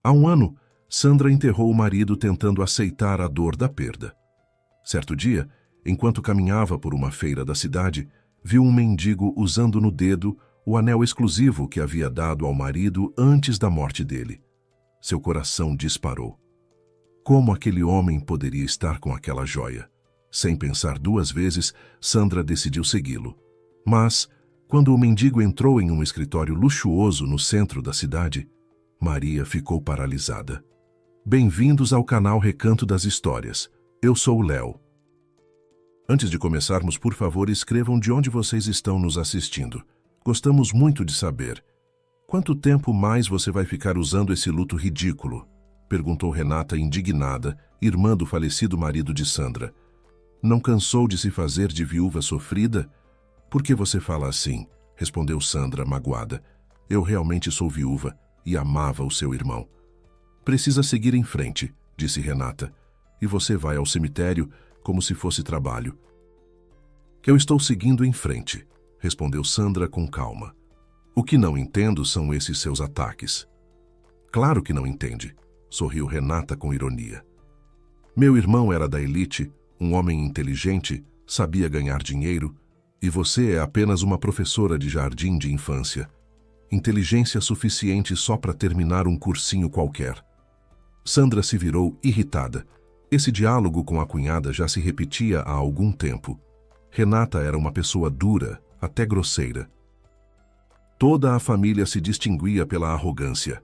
Há um ano, Sandra enterrou o marido tentando aceitar a dor da perda. Certo dia, enquanto caminhava por uma feira da cidade, viu um mendigo usando no dedo o anel exclusivo que havia dado ao marido antes da morte dele. Seu coração disparou. Como aquele homem poderia estar com aquela joia? Sem pensar duas vezes, Sandra decidiu segui-lo. Mas, quando o mendigo entrou em um escritório luxuoso no centro da cidade, Maria ficou paralisada. Bem-vindos ao canal Recanto das Histórias. Eu sou o Léo. Antes de começarmos, por favor, escrevam de onde vocês estão nos assistindo. Gostamos muito de saber. Quanto tempo mais você vai ficar usando esse luto ridículo? Perguntou Renata indignada, irmã do falecido marido de Sandra. Não cansou de se fazer de viúva sofrida? Por que você fala assim? Respondeu Sandra, magoada. Eu realmente sou viúva e amava o seu irmão. Precisa seguir em frente, disse Renata. E você vai ao cemitério como se fosse trabalho. Eu estou seguindo em frente, respondeu Sandra com calma. O que não entendo são esses seus ataques. Claro que não entende, sorriu Renata com ironia. Meu irmão era da elite, um homem inteligente, sabia ganhar dinheiro, e você é apenas uma professora de jardim de infância. Inteligência suficiente só para terminar um cursinho qualquer. Sandra se virou irritada. Esse diálogo com a cunhada já se repetia há algum tempo. Renata era uma pessoa dura, até grosseira. Toda a família se distinguia pela arrogância.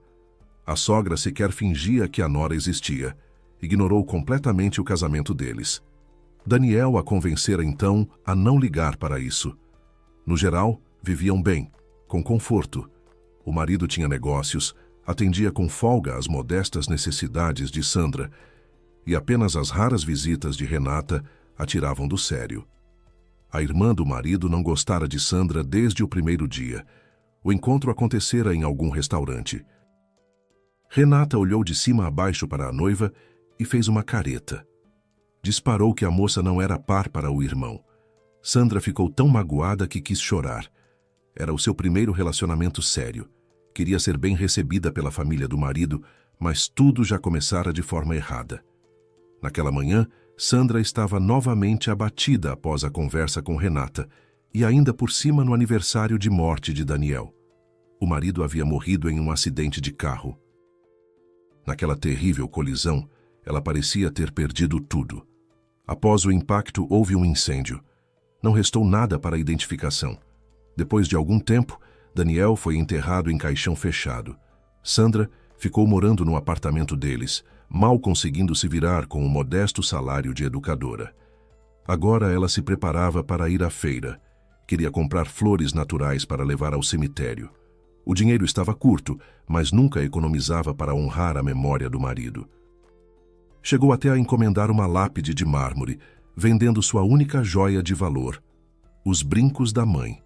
A sogra sequer fingia que a nora existia. Ignorou completamente o casamento deles. Daniel a convencera então a não ligar para isso. No geral, viviam bem, com conforto. O marido tinha negócios, atendia com folga às modestas necessidades de Sandra, e apenas as raras visitas de Renata a tiravam do sério. A irmã do marido não gostara de Sandra desde o primeiro dia. O encontro acontecera em algum restaurante. Renata olhou de cima a baixo para a noiva e fez uma careta. Disparou que a moça não era par para o irmão. Sandra ficou tão magoada que quis chorar. Era o seu primeiro relacionamento sério. Queria ser bem recebida pela família do marido, mas tudo já começara de forma errada. Naquela manhã, Sandra estava novamente abatida após a conversa com Renata, e ainda por cima no aniversário de morte de Daniel. O marido havia morrido em um acidente de carro. Naquela terrível colisão, ela parecia ter perdido tudo. Após o impacto, houve um incêndio. Não restou nada para identificação. Depois de algum tempo, Daniel foi enterrado em caixão fechado. Sandra ficou morando no apartamento deles, mal conseguindo se virar com um modesto salário de educadora. Agora ela se preparava para ir à feira. Queria comprar flores naturais para levar ao cemitério. O dinheiro estava curto, mas nunca economizava para honrar a memória do marido. Chegou até a encomendar uma lápide de mármore, vendendo sua única joia de valor, os brincos da mãe.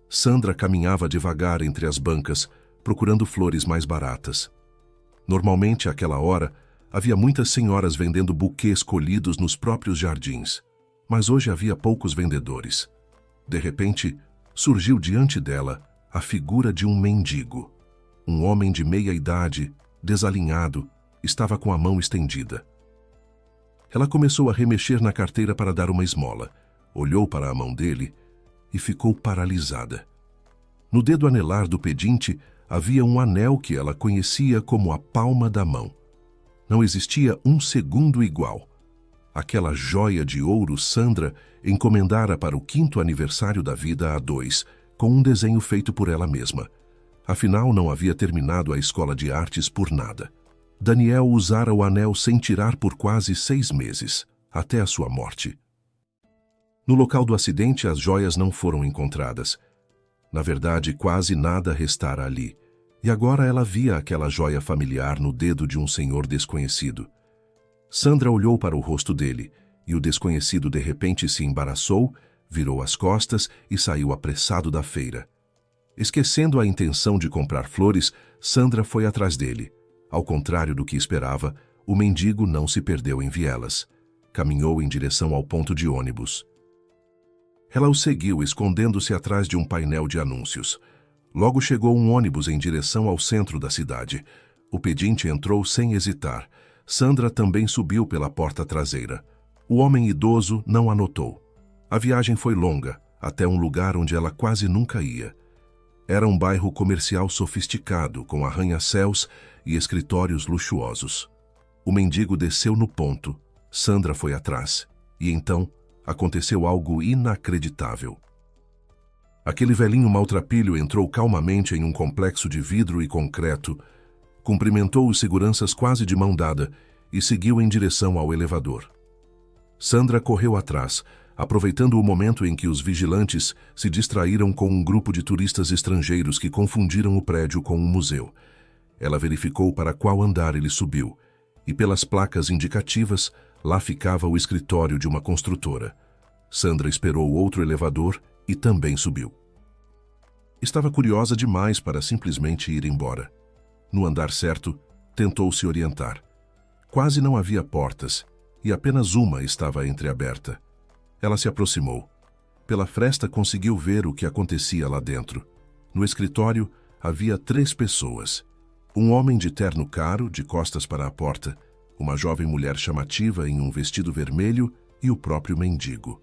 Sandra caminhava devagar entre as bancas, procurando flores mais baratas. Normalmente, àquela hora, havia muitas senhoras vendendo buquês colhidos nos próprios jardins, mas hoje havia poucos vendedores. De repente, surgiu diante dela a figura de um mendigo. Um homem de meia idade, desalinhado, estava com a mão estendida. Ela começou a remexer na carteira para dar uma esmola, olhou para a mão dele e ficou paralisada. No dedo anelar do pedinte havia um anel que ela conhecia como a palma da mão. Não existia um segundo igual. Aquela joia de ouro Sandra encomendara para o 5º aniversário da vida a dois, com um desenho feito por ela mesma. Afinal, não havia terminado a escola de artes por nada. Daniel usara o anel sem tirar por quase 6 meses, até a sua morte. No local do acidente, as joias não foram encontradas. Na verdade, quase nada restara ali. E agora ela via aquela joia familiar no dedo de um senhor desconhecido. Sandra olhou para o rosto dele, e o desconhecido de repente se embaraçou, virou as costas e saiu apressado da feira. Esquecendo a intenção de comprar flores, Sandra foi atrás dele. Ao contrário do que esperava, o mendigo não se perdeu em vielas. Caminhou em direção ao ponto de ônibus. Ela o seguiu, escondendo-se atrás de um painel de anúncios. Logo chegou um ônibus em direção ao centro da cidade. O pedinte entrou sem hesitar. Sandra também subiu pela porta traseira. O homem idoso não a notou. A viagem foi longa, até um lugar onde ela quase nunca ia. Era um bairro comercial sofisticado, com arranha-céus e escritórios luxuosos. O mendigo desceu no ponto. Sandra foi atrás. E então aconteceu algo inacreditável. Aquele velhinho maltrapilho entrou calmamente em um complexo de vidro e concreto, cumprimentou os seguranças quase de mão dada e seguiu em direção ao elevador. Sandra correu atrás, aproveitando o momento em que os vigilantes se distraíram com um grupo de turistas estrangeiros que confundiram o prédio com um museu. Ela verificou para qual andar ele subiu, e pelas placas indicativas, lá ficava o escritório de uma construtora. Sandra esperou outro elevador e também subiu. Estava curiosa demais para simplesmente ir embora. No andar certo, tentou se orientar. Quase não havia portas, e apenas uma estava entreaberta. Ela se aproximou. Pela fresta conseguiu ver o que acontecia lá dentro. No escritório havia 3 pessoas. Um homem de terno caro, de costas para a porta, uma jovem mulher chamativa em um vestido vermelho e o próprio mendigo.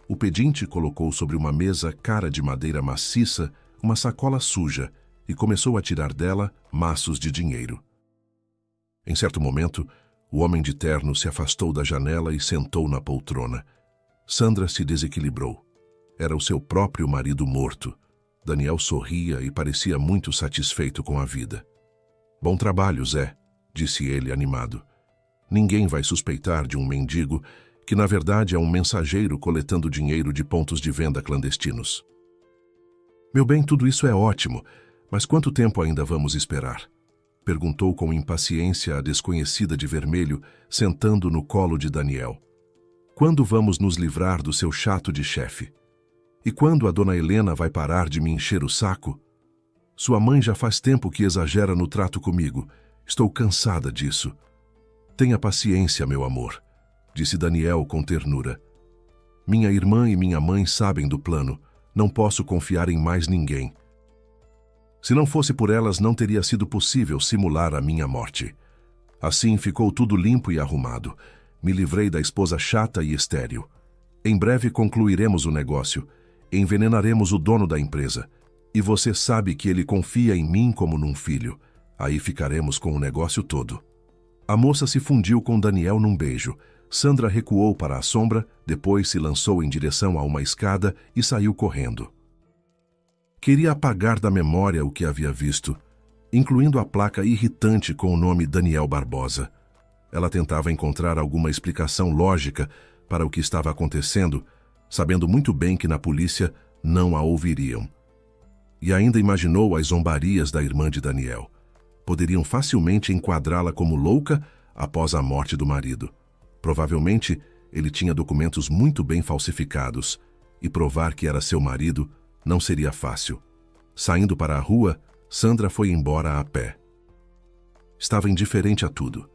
O pedinte colocou sobre uma mesa cara de madeira maciça uma sacola suja e começou a tirar dela maços de dinheiro. Em certo momento, o homem de terno se afastou da janela e sentou na poltrona. Sandra se desequilibrou. Era o seu próprio marido morto. Daniel sorria e parecia muito satisfeito com a vida. "Bom trabalho, Zé", disse ele animado. "Ninguém vai suspeitar de um mendigo que na verdade é um mensageiro coletando dinheiro de pontos de venda clandestinos." "Meu bem, tudo isso é ótimo, mas quanto tempo ainda vamos esperar?" perguntou com impaciência a desconhecida de vermelho, sentando no colo de Daniel. "Quando vamos nos livrar do seu chato de chefe? E quando a dona Helena vai parar de me encher o saco? Sua mãe já faz tempo que exagera no trato comigo. Estou cansada disso." "Tenha paciência, meu amor", disse Daniel com ternura. "Minha irmã e minha mãe sabem do plano. Não posso confiar em mais ninguém. Se não fosse por elas, não teria sido possível simular a minha morte. Assim ficou tudo limpo e arrumado. Me livrei da esposa chata e estéril. Em breve concluiremos o negócio. Envenenaremos o dono da empresa. E você sabe que ele confia em mim como num filho. Aí ficaremos com o negócio todo." A moça se fundiu com Daniel num beijo. Sandra recuou para a sombra, depois se lançou em direção a uma escada e saiu correndo. Queria apagar da memória o que havia visto, incluindo a placa irritante com o nome Daniel Barbosa. Ela tentava encontrar alguma explicação lógica para o que estava acontecendo, sabendo muito bem que na polícia não a ouviriam. E ainda imaginou as zombarias da irmã de Daniel. Poderiam facilmente enquadrá-la como louca após a morte do marido. Provavelmente, ele tinha documentos muito bem falsificados, e provar que era seu marido não seria fácil. Saindo para a rua, Sandra foi embora a pé. Estava indiferente a tudo.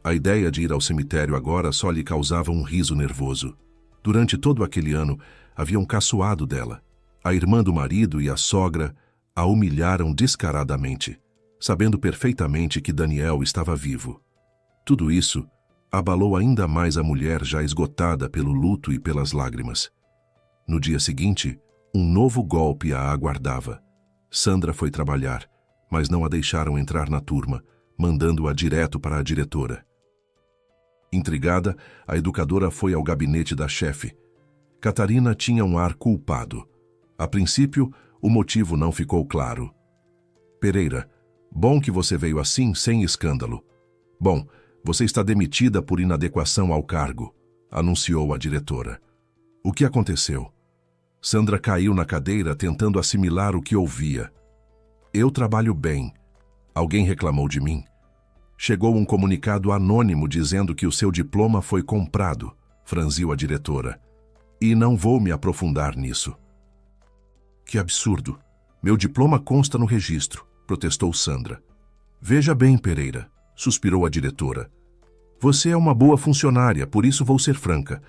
A ideia de ir ao cemitério agora só lhe causava um riso nervoso. Durante todo aquele ano, haviam caçoado dela. A irmã do marido e a sogra a humilharam descaradamente, sabendo perfeitamente que Daniel estava vivo. Tudo isso abalou ainda mais a mulher já esgotada pelo luto e pelas lágrimas. No dia seguinte, um novo golpe a aguardava. Sandra foi trabalhar, mas não a deixaram entrar na turma, mandando-a direto para a diretora. Intrigada, a educadora foi ao gabinete da chefe. Catarina tinha um ar culpado. A princípio, o motivo não ficou claro. "Pereira, bom que você veio assim, sem escândalo. Bom, você está demitida por inadequação ao cargo", anunciou a diretora. "O que aconteceu?" Sandra caiu na cadeira tentando assimilar o que ouvia. "Eu trabalho bem. Alguém reclamou de mim. Chegou um comunicado anônimo dizendo que o seu diploma foi comprado", franziu a diretora. "E não vou me aprofundar nisso." "Que absurdo. Meu diploma consta no registro", protestou Sandra. "Veja bem, Pereira", suspirou a diretora. "Você é uma boa funcionária, por isso vou ser franca.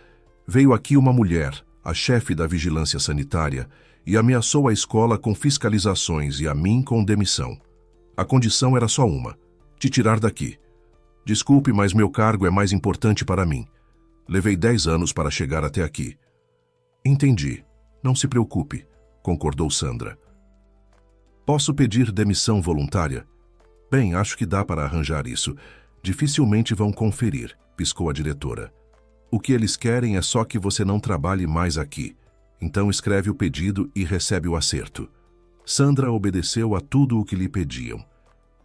Veio aqui uma mulher, a chefe da vigilância sanitária, e ameaçou a escola com fiscalizações e a mim com demissão. A condição era só uma: te tirar daqui. Desculpe, mas meu cargo é mais importante para mim. Levei 10 anos para chegar até aqui. Entendi. Não se preocupe, concordou Sandra. Posso pedir demissão voluntária? Bem, acho que dá para arranjar isso. Dificilmente vão conferir, piscou a diretora. O que eles querem é só que você não trabalhe mais aqui. Então escreve o pedido e recebe o acerto. Sandra obedeceu a tudo o que lhe pediam.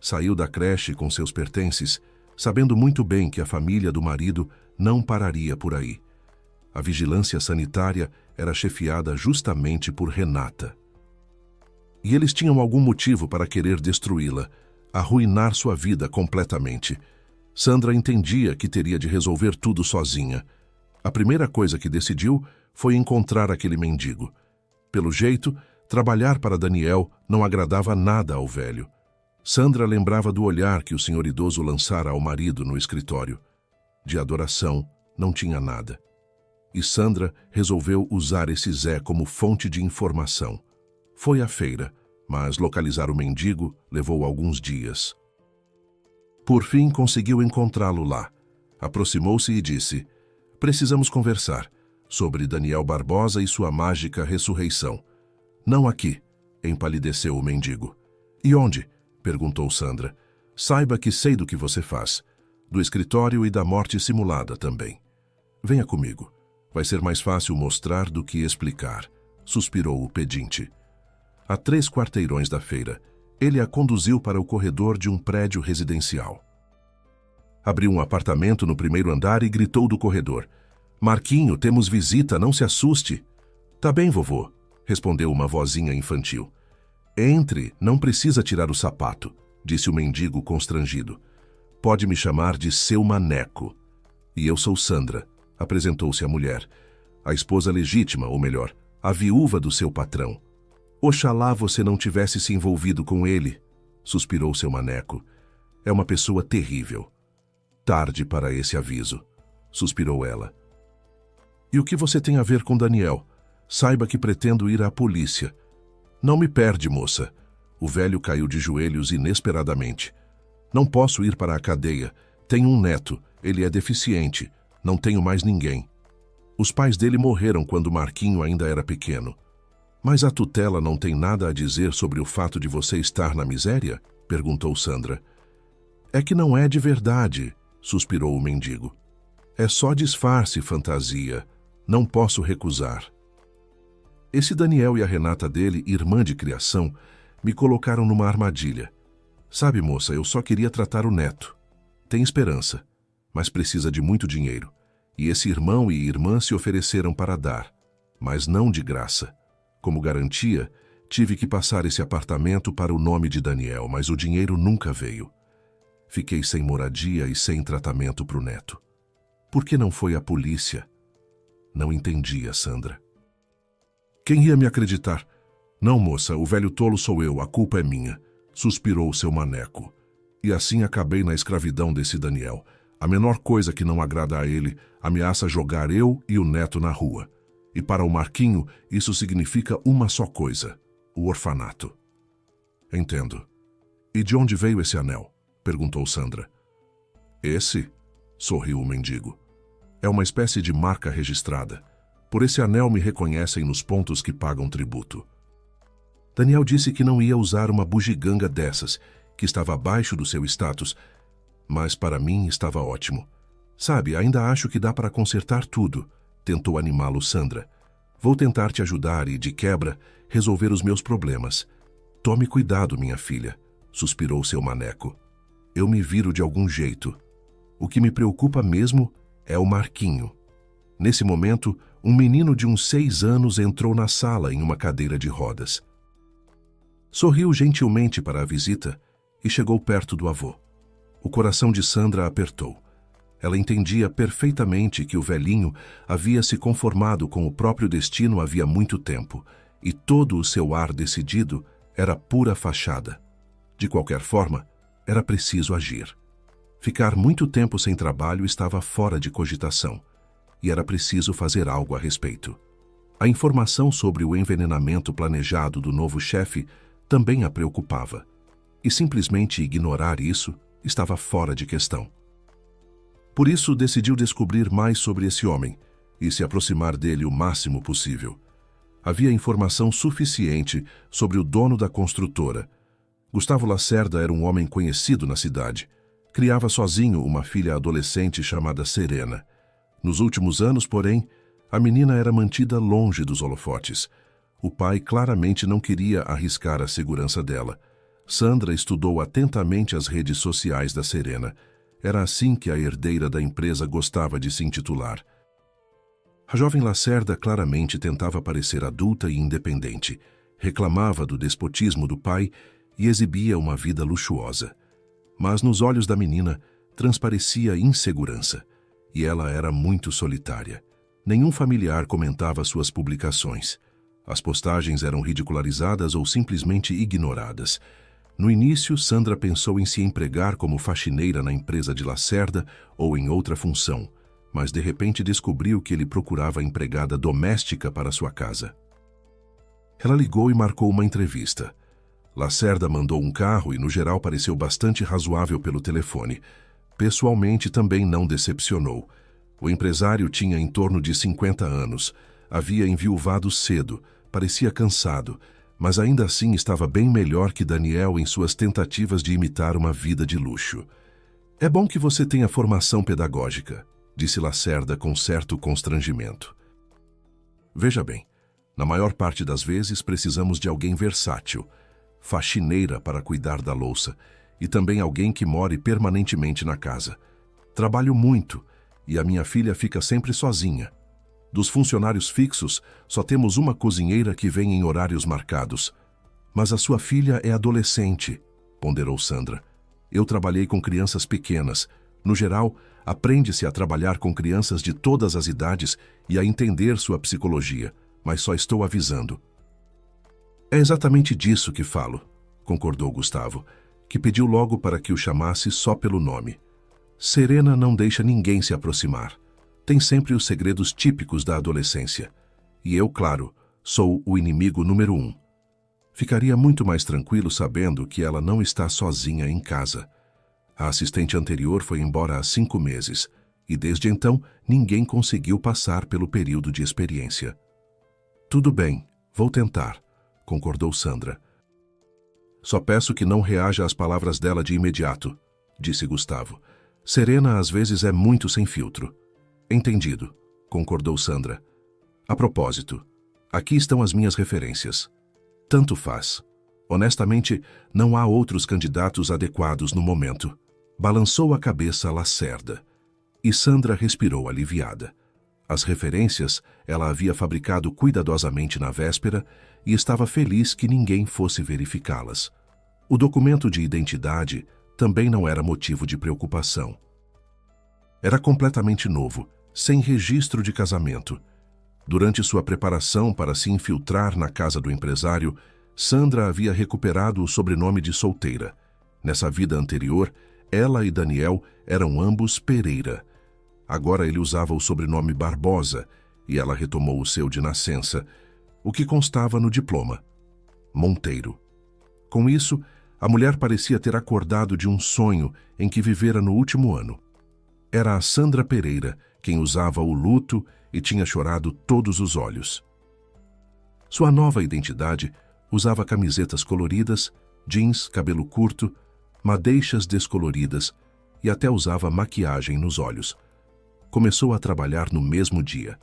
Saiu da creche com seus pertences, sabendo muito bem que a família do marido não pararia por aí. A vigilância sanitária era chefiada justamente por Renata. E eles tinham algum motivo para querer destruí-la, arruinar sua vida completamente. Sandra entendia que teria de resolver tudo sozinha. A primeira coisa que decidiu foi encontrar aquele mendigo. Pelo jeito, trabalhar para Daniel não agradava nada ao velho. Sandra lembrava do olhar que o senhor idoso lançara ao marido no escritório. De adoração, não tinha nada. E Sandra resolveu usar esse Zé como fonte de informação. Foi à feira, mas localizar o mendigo levou alguns dias. Por fim, conseguiu encontrá-lo lá. Aproximou-se e disse: precisamos conversar sobre Daniel Barbosa e sua mágica ressurreição. Não aqui, empalideceu o mendigo. E onde? Perguntou Sandra. Saiba que sei do que você faz. Do escritório e da morte simulada também. Venha comigo. Vai ser mais fácil mostrar do que explicar, suspirou o pedinte. A 3 quarteirões da feira, ele a conduziu para o corredor de um prédio residencial. Abriu um apartamento no primeiro andar e gritou do corredor: Marquinho, temos visita, não se assuste. Tá bem, vovô, respondeu uma vozinha infantil. Entre, não precisa tirar o sapato, disse o mendigo constrangido. Pode me chamar de seu maneco. E eu sou Sandra, apresentou-se a mulher. A esposa legítima, ou melhor, a viúva do seu patrão. Oxalá você não tivesse se envolvido com ele, suspirou seu maneco. É uma pessoa terrível. Tarde para esse aviso, suspirou ela. E o que você tem a ver com Daniel? Saiba que pretendo ir à polícia. Não me perde, moça. O velho caiu de joelhos inesperadamente. Não posso ir para a cadeia. Tenho um neto. Ele é deficiente. Não tenho mais ninguém. Os pais dele morreram quando Marquinho ainda era pequeno. Mas a tutela não tem nada a dizer sobre o fato de você estar na miséria? Perguntou Sandra. É que não é de verdade, suspirou o mendigo. É só disfarce, fantasia. Não posso recusar. Esse Daniel e a Renata dele, irmã de criação, me colocaram numa armadilha. Sabe, moça, eu só queria tratar o neto. Tem esperança, mas precisa de muito dinheiro. E esse irmão e irmã se ofereceram para dar, mas não de graça. Como garantia, tive que passar esse apartamento para o nome de Daniel, mas o dinheiro nunca veio. Fiquei sem moradia e sem tratamento para o neto. Por que não foi à polícia? Não entendia, Sandra. Quem ia me acreditar? Não, moça, o velho tolo sou eu, a culpa é minha, suspirou seu maneco. E assim acabei na escravidão desse Daniel. A menor coisa que não agrada a ele ameaça jogar eu e o neto na rua. E para o Marquinho, isso significa uma só coisa: o orfanato. Entendo. E de onde veio esse anel? Perguntou Sandra. Esse? Sorriu o mendigo. É uma espécie de marca registrada. Por esse anel me reconhecem nos pontos que pagam tributo. Daniel disse que não ia usar uma bugiganga dessas, que estava abaixo do seu status, mas para mim estava ótimo. Sabe, ainda acho que dá para consertar tudo, tentou animá-lo Sandra. Vou tentar te ajudar e, de quebra, resolver os meus problemas. Tome cuidado, minha filha, suspirou seu maneco. Eu me viro de algum jeito. O que me preocupa mesmo é o Marquinho. Nesse momento, um menino de uns 6 anos entrou na sala em uma cadeira de rodas. Sorriu gentilmente para a visita e chegou perto do avô. O coração de Sandra apertou. Ela entendia perfeitamente que o velhinho havia se conformado com o próprio destino havia muito tempo, e todo o seu ar decidido era pura fachada. De qualquer forma, era preciso agir. Ficar muito tempo sem trabalho estava fora de cogitação, e era preciso fazer algo a respeito. A informação sobre o envenenamento planejado do novo chefe também a preocupava, e simplesmente ignorar isso estava fora de questão. Por isso, decidiu descobrir mais sobre esse homem e se aproximar dele o máximo possível. Havia informação suficiente sobre o dono da construtora. Gustavo Lacerda era um homem conhecido na cidade. Criava sozinho uma filha adolescente chamada Serena. Nos últimos anos, porém, a menina era mantida longe dos holofotes. O pai claramente não queria arriscar a segurança dela. Sandra estudou atentamente as redes sociais da Serena. Era assim que a herdeira da empresa gostava de se intitular. A jovem Lacerda claramente tentava parecer adulta e independente, reclamava do despotismo do pai e exibia uma vida luxuosa. Mas nos olhos da menina transparecia insegurança, e ela era muito solitária. Nenhum familiar comentava suas publicações. As postagens eram ridicularizadas ou simplesmente ignoradas. No início, Sandra pensou em se empregar como faxineira na empresa de Lacerda ou em outra função, mas de repente descobriu que ele procurava empregada doméstica para sua casa. Ela ligou e marcou uma entrevista. Lacerda mandou um carro e, no geral, pareceu bastante razoável pelo telefone. Pessoalmente, também não decepcionou. O empresário tinha em torno de 50 anos, havia enviuvado cedo, parecia cansado, mas ainda assim estava bem melhor que Daniel em suas tentativas de imitar uma vida de luxo. É bom que você tenha formação pedagógica, disse Lacerda com certo constrangimento. Veja bem, na maior parte das vezes precisamos de alguém versátil, faxineira para cuidar da louça e também alguém que more permanentemente na casa. Trabalho muito e a minha filha fica sempre sozinha. Dos funcionários fixos, só temos uma cozinheira que vem em horários marcados. Mas a sua filha é adolescente, ponderou Sandra. Eu trabalhei com crianças pequenas. No geral, aprende-se a trabalhar com crianças de todas as idades e a entender sua psicologia, mas só estou avisando. É exatamente disso que falo, concordou Gustavo, que pediu logo para que o chamasse só pelo nome. Serena não deixa ninguém se aproximar. Tem sempre os segredos típicos da adolescência. E eu, claro, sou o inimigo número 1. Ficaria muito mais tranquilo sabendo que ela não está sozinha em casa. A assistente anterior foi embora há 5 meses, e desde então ninguém conseguiu passar pelo período de experiência. Tudo bem, vou tentar, concordou Sandra. Só peço que não reaja às palavras dela de imediato, disse Gustavo. Serena às vezes é muito sem filtro. Entendido, concordou Sandra. A propósito, aqui estão as minhas referências. Tanto faz. Honestamente, não há outros candidatos adequados no momento. Balançou a cabeça Lacerda. E Sandra respirou aliviada. As referências ela havia fabricado cuidadosamente na véspera e estava feliz que ninguém fosse verificá-las. O documento de identidade também não era motivo de preocupação. Era completamente novo, sem registro de casamento. Durante sua preparação para se infiltrar na casa do empresário, Sandra havia recuperado o sobrenome de solteira. Nessa vida anterior, ela e Daniel eram ambos Pereira. Agora ele usava o sobrenome Barbosa e ela retomou o seu de nascença, o que constava no diploma: Monteiro. Com isso, a mulher parecia ter acordado de um sonho em que vivera no último ano. Era a Sandra Pereira quem usava o luto e tinha chorado todos os olhos. Sua nova identidade usava camisetas coloridas, jeans, cabelo curto, madeixas descoloridas e até usava maquiagem nos olhos. Começou a trabalhar no mesmo dia.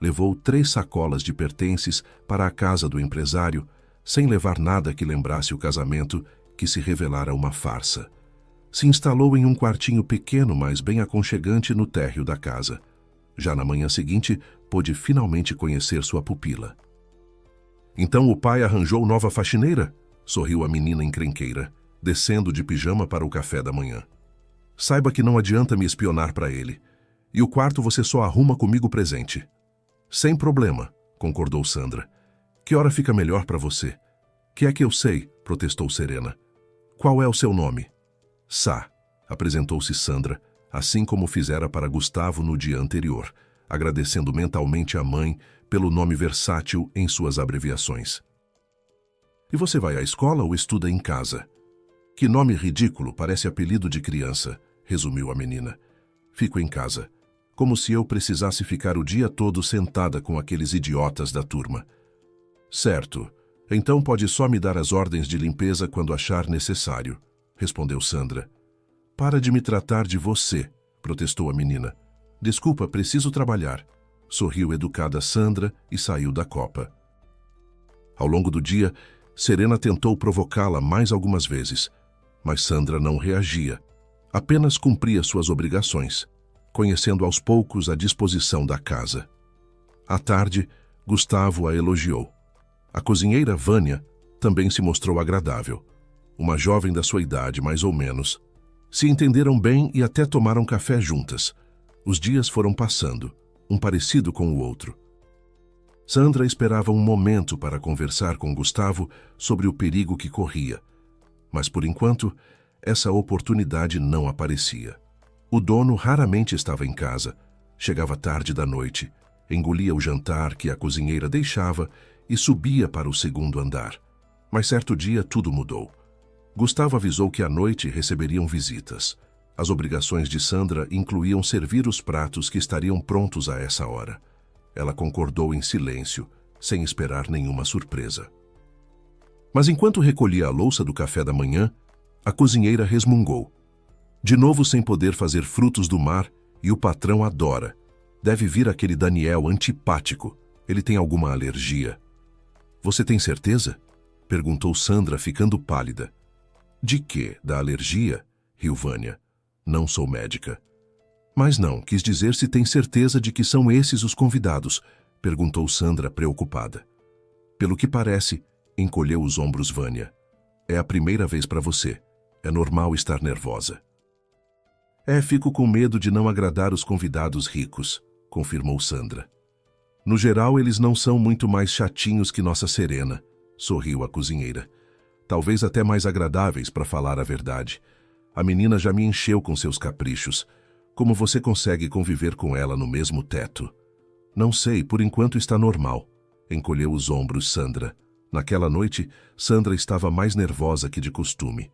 Levou 3 sacolas de pertences para a casa do empresário, sem levar nada que lembrasse o casamento, que se revelara uma farsa. Se instalou em um quartinho pequeno, mas bem aconchegante no térreo da casa. Já na manhã seguinte, pôde finalmente conhecer sua pupila. Então o pai arranjou nova faxineira? Sorriu a menina encrenqueira, descendo de pijama para o café da manhã. Saiba que não adianta me espionar para ele. E o quarto você só arruma comigo presente. Sem problema, concordou Sandra. Que hora fica melhor para você? Que é que eu sei? Protestou Serena. Qual é o seu nome? Sá, apresentou-se Sandra, assim como fizera para Gustavo no dia anterior, agradecendo mentalmente à mãe pelo nome versátil em suas abreviações. E você vai à escola ou estuda em casa? Que nome ridículo, parece apelido de criança, resumiu a menina. Fico em casa. Como se eu precisasse ficar o dia todo sentada com aqueles idiotas da turma. Certo. Então pode só me dar as ordens de limpeza quando achar necessário, respondeu Sandra. Para de me tratar de você, protestou a menina. Desculpa, preciso trabalhar. Sorriu educada Sandra e saiu da copa. Ao longo do dia, Serena tentou provocá-la mais algumas vezes, mas Sandra não reagia. Apenas cumpria suas obrigações, conhecendo aos poucos a disposição da casa. À tarde, Gustavo a elogiou. A cozinheira Vânia também se mostrou agradável. Uma jovem da sua idade, mais ou menos. Se entenderam bem e até tomaram café juntas. Os dias foram passando, um parecido com o outro. Sandra esperava um momento para conversar com Gustavo sobre o perigo que corria. Mas, por enquanto, essa oportunidade não aparecia. O dono raramente estava em casa, chegava tarde da noite, engolia o jantar que a cozinheira deixava e subia para o segundo andar. Mas certo dia tudo mudou. Gustavo avisou que à noite receberiam visitas. As obrigações de Sandra incluíam servir os pratos que estariam prontos a essa hora. Ela concordou em silêncio, sem esperar nenhuma surpresa. Mas enquanto recolhia a louça do café da manhã, a cozinheira resmungou. De novo sem poder fazer frutos do mar, e o patrão adora. Deve vir aquele Daniel antipático. Ele tem alguma alergia. Você tem certeza? Perguntou Sandra, ficando pálida. De quê? Da alergia? Riu Vânia. Não sou médica. Mas não, quis dizer se tem certeza de que são esses os convidados, perguntou Sandra, preocupada. Pelo que parece, encolheu os ombros Vânia. É a primeira vez para você. É normal estar nervosa. Fico com medo de não agradar os convidados ricos, confirmou Sandra. No geral, eles não são muito mais chatinhos que nossa Serena, sorriu a cozinheira. Talvez até mais agradáveis, para falar a verdade. A menina já me encheu com seus caprichos. Como você consegue conviver com ela no mesmo teto? Não sei, por enquanto está normal. Encolheu os ombros Sandra. Naquela noite, Sandra estava mais nervosa que de costume.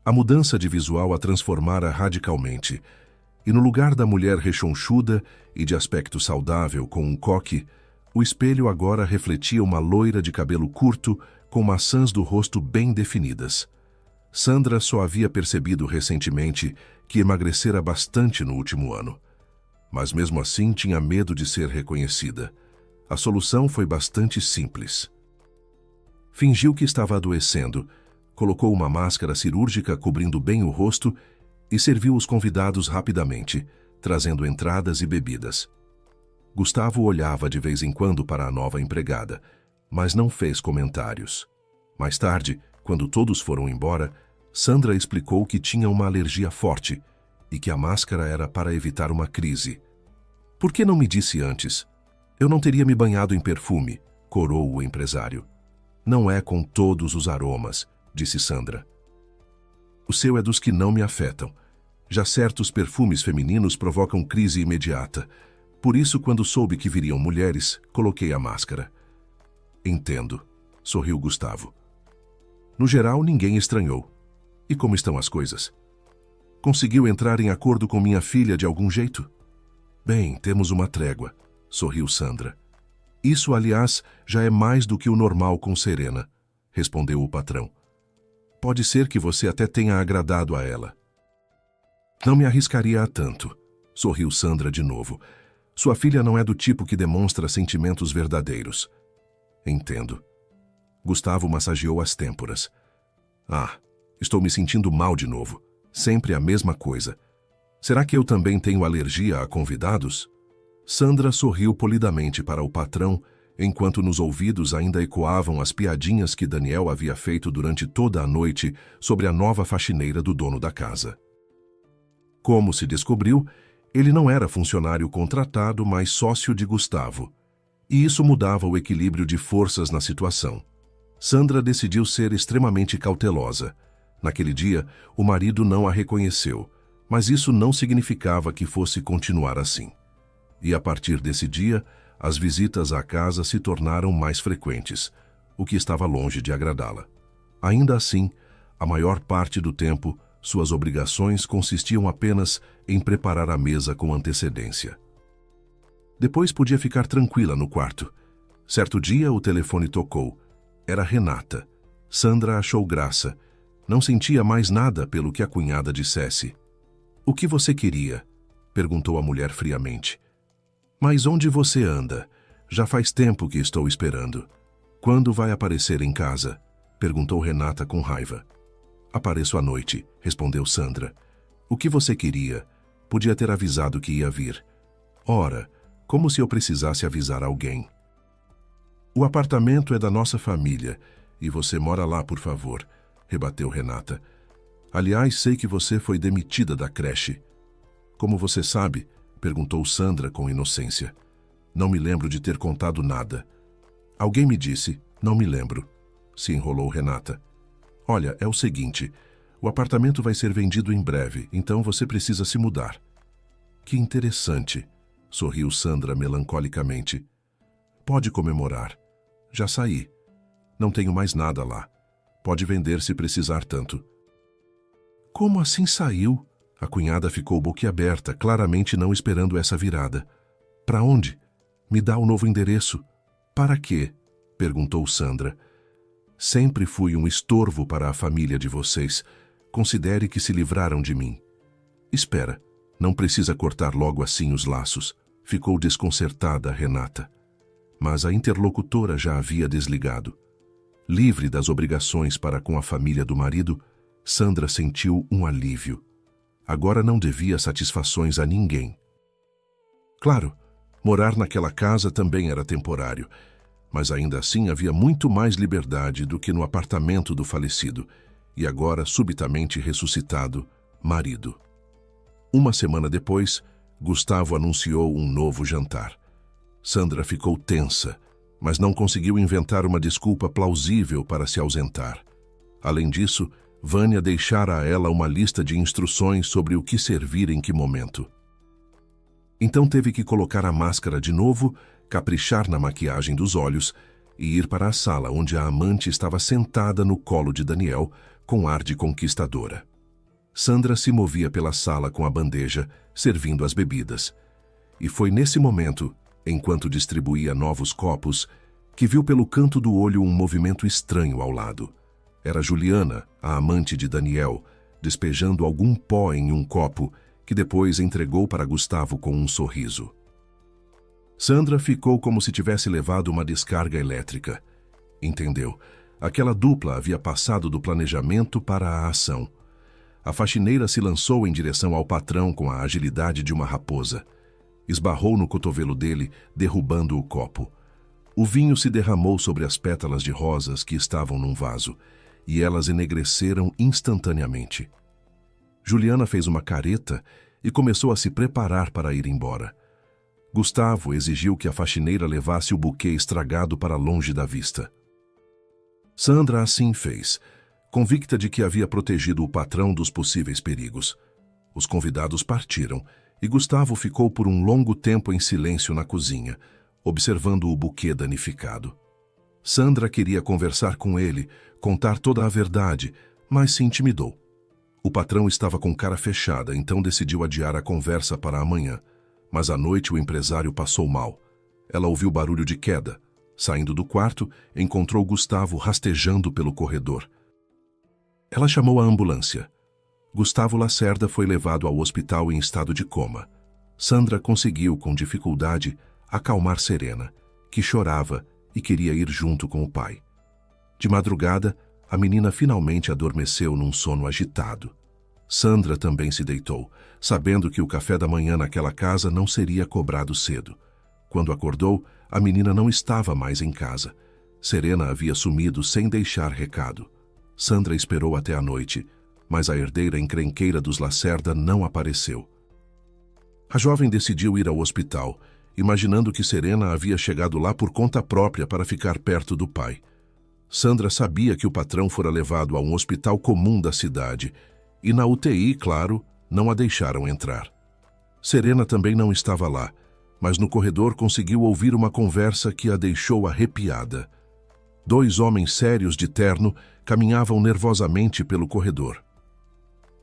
A mudança de visual a transformara radicalmente. E no lugar da mulher rechonchuda e de aspecto saudável com um coque, o espelho agora refletia uma loira de cabelo curto com maçãs do rosto bem definidas. Sandra só havia percebido recentemente que emagrecera bastante no último ano. Mas mesmo assim tinha medo de ser reconhecida. A solução foi bastante simples. Fingiu que estava adoecendo, colocou uma máscara cirúrgica cobrindo bem o rosto e serviu os convidados rapidamente, trazendo entradas e bebidas. Gustavo olhava de vez em quando para a nova empregada, mas não fez comentários. Mais tarde, quando todos foram embora, Sandra explicou que tinha uma alergia forte e que a máscara era para evitar uma crise. Por que não me disse antes? Eu não teria me banhado em perfume, corou o empresário. Não é com todos os aromas, disse Sandra. O seu é dos que não me afetam. Já certos perfumes femininos provocam crise imediata. Por isso, quando soube que viriam mulheres, coloquei a máscara. Entendo, sorriu Gustavo. No geral, ninguém estranhou. E como estão as coisas? Conseguiu entrar em acordo com minha filha de algum jeito? Bem, temos uma trégua, sorriu Sandra. Isso, aliás, já é mais do que o normal com Serena, respondeu o patrão. Pode ser que você até tenha agradado a ela. Não me arriscaria a tanto, sorriu Sandra de novo. Sua filha não é do tipo que demonstra sentimentos verdadeiros. Entendo. Gustavo massageou as têmporas. Estou me sentindo mal de novo. Sempre a mesma coisa. Será que eu também tenho alergia a convidados? Sandra sorriu polidamente para o patrão, enquanto nos ouvidos ainda ecoavam as piadinhas que Daniel havia feito durante toda a noite sobre a nova faxineira do dono da casa. Como se descobriu, ele não era funcionário contratado, mas sócio de Gustavo. E isso mudava o equilíbrio de forças na situação. Sandra decidiu ser extremamente cautelosa. Naquele dia, o marido não a reconheceu, mas isso não significava que fosse continuar assim. E a partir desse dia, as visitas à casa se tornaram mais frequentes, o que estava longe de agradá-la. Ainda assim, A maior parte do tempo, suas obrigações consistiam apenas em preparar a mesa com antecedência. Depois podia ficar tranquila no quarto. Certo dia, o telefone tocou. Era Renata. Sandra achou graça. Não sentia mais nada pelo que a cunhada dissesse. "O que você queria?" perguntou a mulher friamente. "Mas onde você anda? Já faz tempo que estou esperando." "Quando vai aparecer em casa?" perguntou Renata com raiva. "Apareço à noite", respondeu Sandra. "O que você queria? Podia ter avisado que ia vir." "Ora, como se eu precisasse avisar alguém." "O apartamento é da nossa família e você mora lá, por favor", rebateu Renata. "Aliás, sei que você foi demitida da creche." "Como você sabe?" perguntou Sandra com inocência. "Não me lembro de ter contado nada." "Alguém me disse, não me lembro", se enrolou Renata. "Olha, é o seguinte, o apartamento vai ser vendido em breve, então você precisa se mudar." "Que interessante", sorriu Sandra melancolicamente. "Pode comemorar. Já saí. Não tenho mais nada lá. Pode vender se precisar tanto." "Como assim saiu?" A cunhada ficou boquiaberta, claramente não esperando essa virada. "Para onde? Me dá o novo endereço." "Para quê?" perguntou Sandra. "Sempre fui um estorvo para a família de vocês. Considere que se livraram de mim." "Espera, não precisa cortar logo assim os laços." Ficou desconcertada Renata. Mas a interlocutora já havia desligado. Livre das obrigações para com a família do marido, Sandra sentiu um alívio. Agora não devia satisfações a ninguém. Claro, morar naquela casa também era temporário, mas ainda assim havia muito mais liberdade do que no apartamento do falecido, e agora subitamente ressuscitado, marido. Uma semana depois, Gustavo anunciou um novo jantar. Sandra ficou tensa, mas não conseguiu inventar uma desculpa plausível para se ausentar. Além disso, Vânia deixara a ela uma lista de instruções sobre o que servir em que momento. Então teve que colocar a máscara de novo, caprichar na maquiagem dos olhos e ir para a sala onde a amante estava sentada no colo de Daniel, com ar de conquistadora. Sandra se movia pela sala com a bandeja, servindo as bebidas. E foi nesse momento, enquanto distribuía novos copos, que viu pelo canto do olho um movimento estranho ao lado. Era Juliana, a amante de Daniel, despejando algum pó em um copo, que depois entregou para Gustavo com um sorriso. Sandra ficou como se tivesse levado uma descarga elétrica. Entendeu. Aquela dupla havia passado do planejamento para a ação. A faxineira se lançou em direção ao patrão com a agilidade de uma raposa. Esbarrou no cotovelo dele, derrubando o copo. O vinho se derramou sobre as pétalas de rosas que estavam num vaso, e elas enegreceram instantaneamente. Juliana fez uma careta e começou a se preparar para ir embora. Gustavo exigiu que a faxineira levasse o buquê estragado para longe da vista. Sandra assim fez, convicta de que havia protegido o patrão dos possíveis perigos. Os convidados partiram e Gustavo ficou por um longo tempo em silêncio na cozinha, observando o buquê danificado. Sandra queria conversar com ele, contar toda a verdade, mas se intimidou. O patrão estava com cara fechada, então decidiu adiar a conversa para amanhã. Mas à noite o empresário passou mal. Ela ouviu barulho de queda. Saindo do quarto, encontrou Gustavo rastejando pelo corredor. Ela chamou a ambulância. Gustavo Lacerda foi levado ao hospital em estado de coma. Sandra conseguiu, com dificuldade, acalmar Serena, que chorava e queria ir junto com o pai. De madrugada, a menina finalmente adormeceu num sono agitado. Sandra também se deitou, sabendo que o café da manhã naquela casa não seria cobrado cedo. Quando acordou, a menina não estava mais em casa. Serena havia sumido sem deixar recado. Sandra esperou até a noite, mas a herdeira encrenqueira dos Lacerda não apareceu. A jovem decidiu ir ao hospital, imaginando que Serena havia chegado lá por conta própria para ficar perto do pai. Sandra sabia que o patrão fora levado a um hospital comum da cidade, e na UTI, claro, não a deixaram entrar. Serena também não estava lá, mas no corredor conseguiu ouvir uma conversa que a deixou arrepiada. Dois homens sérios de terno caminhavam nervosamente pelo corredor.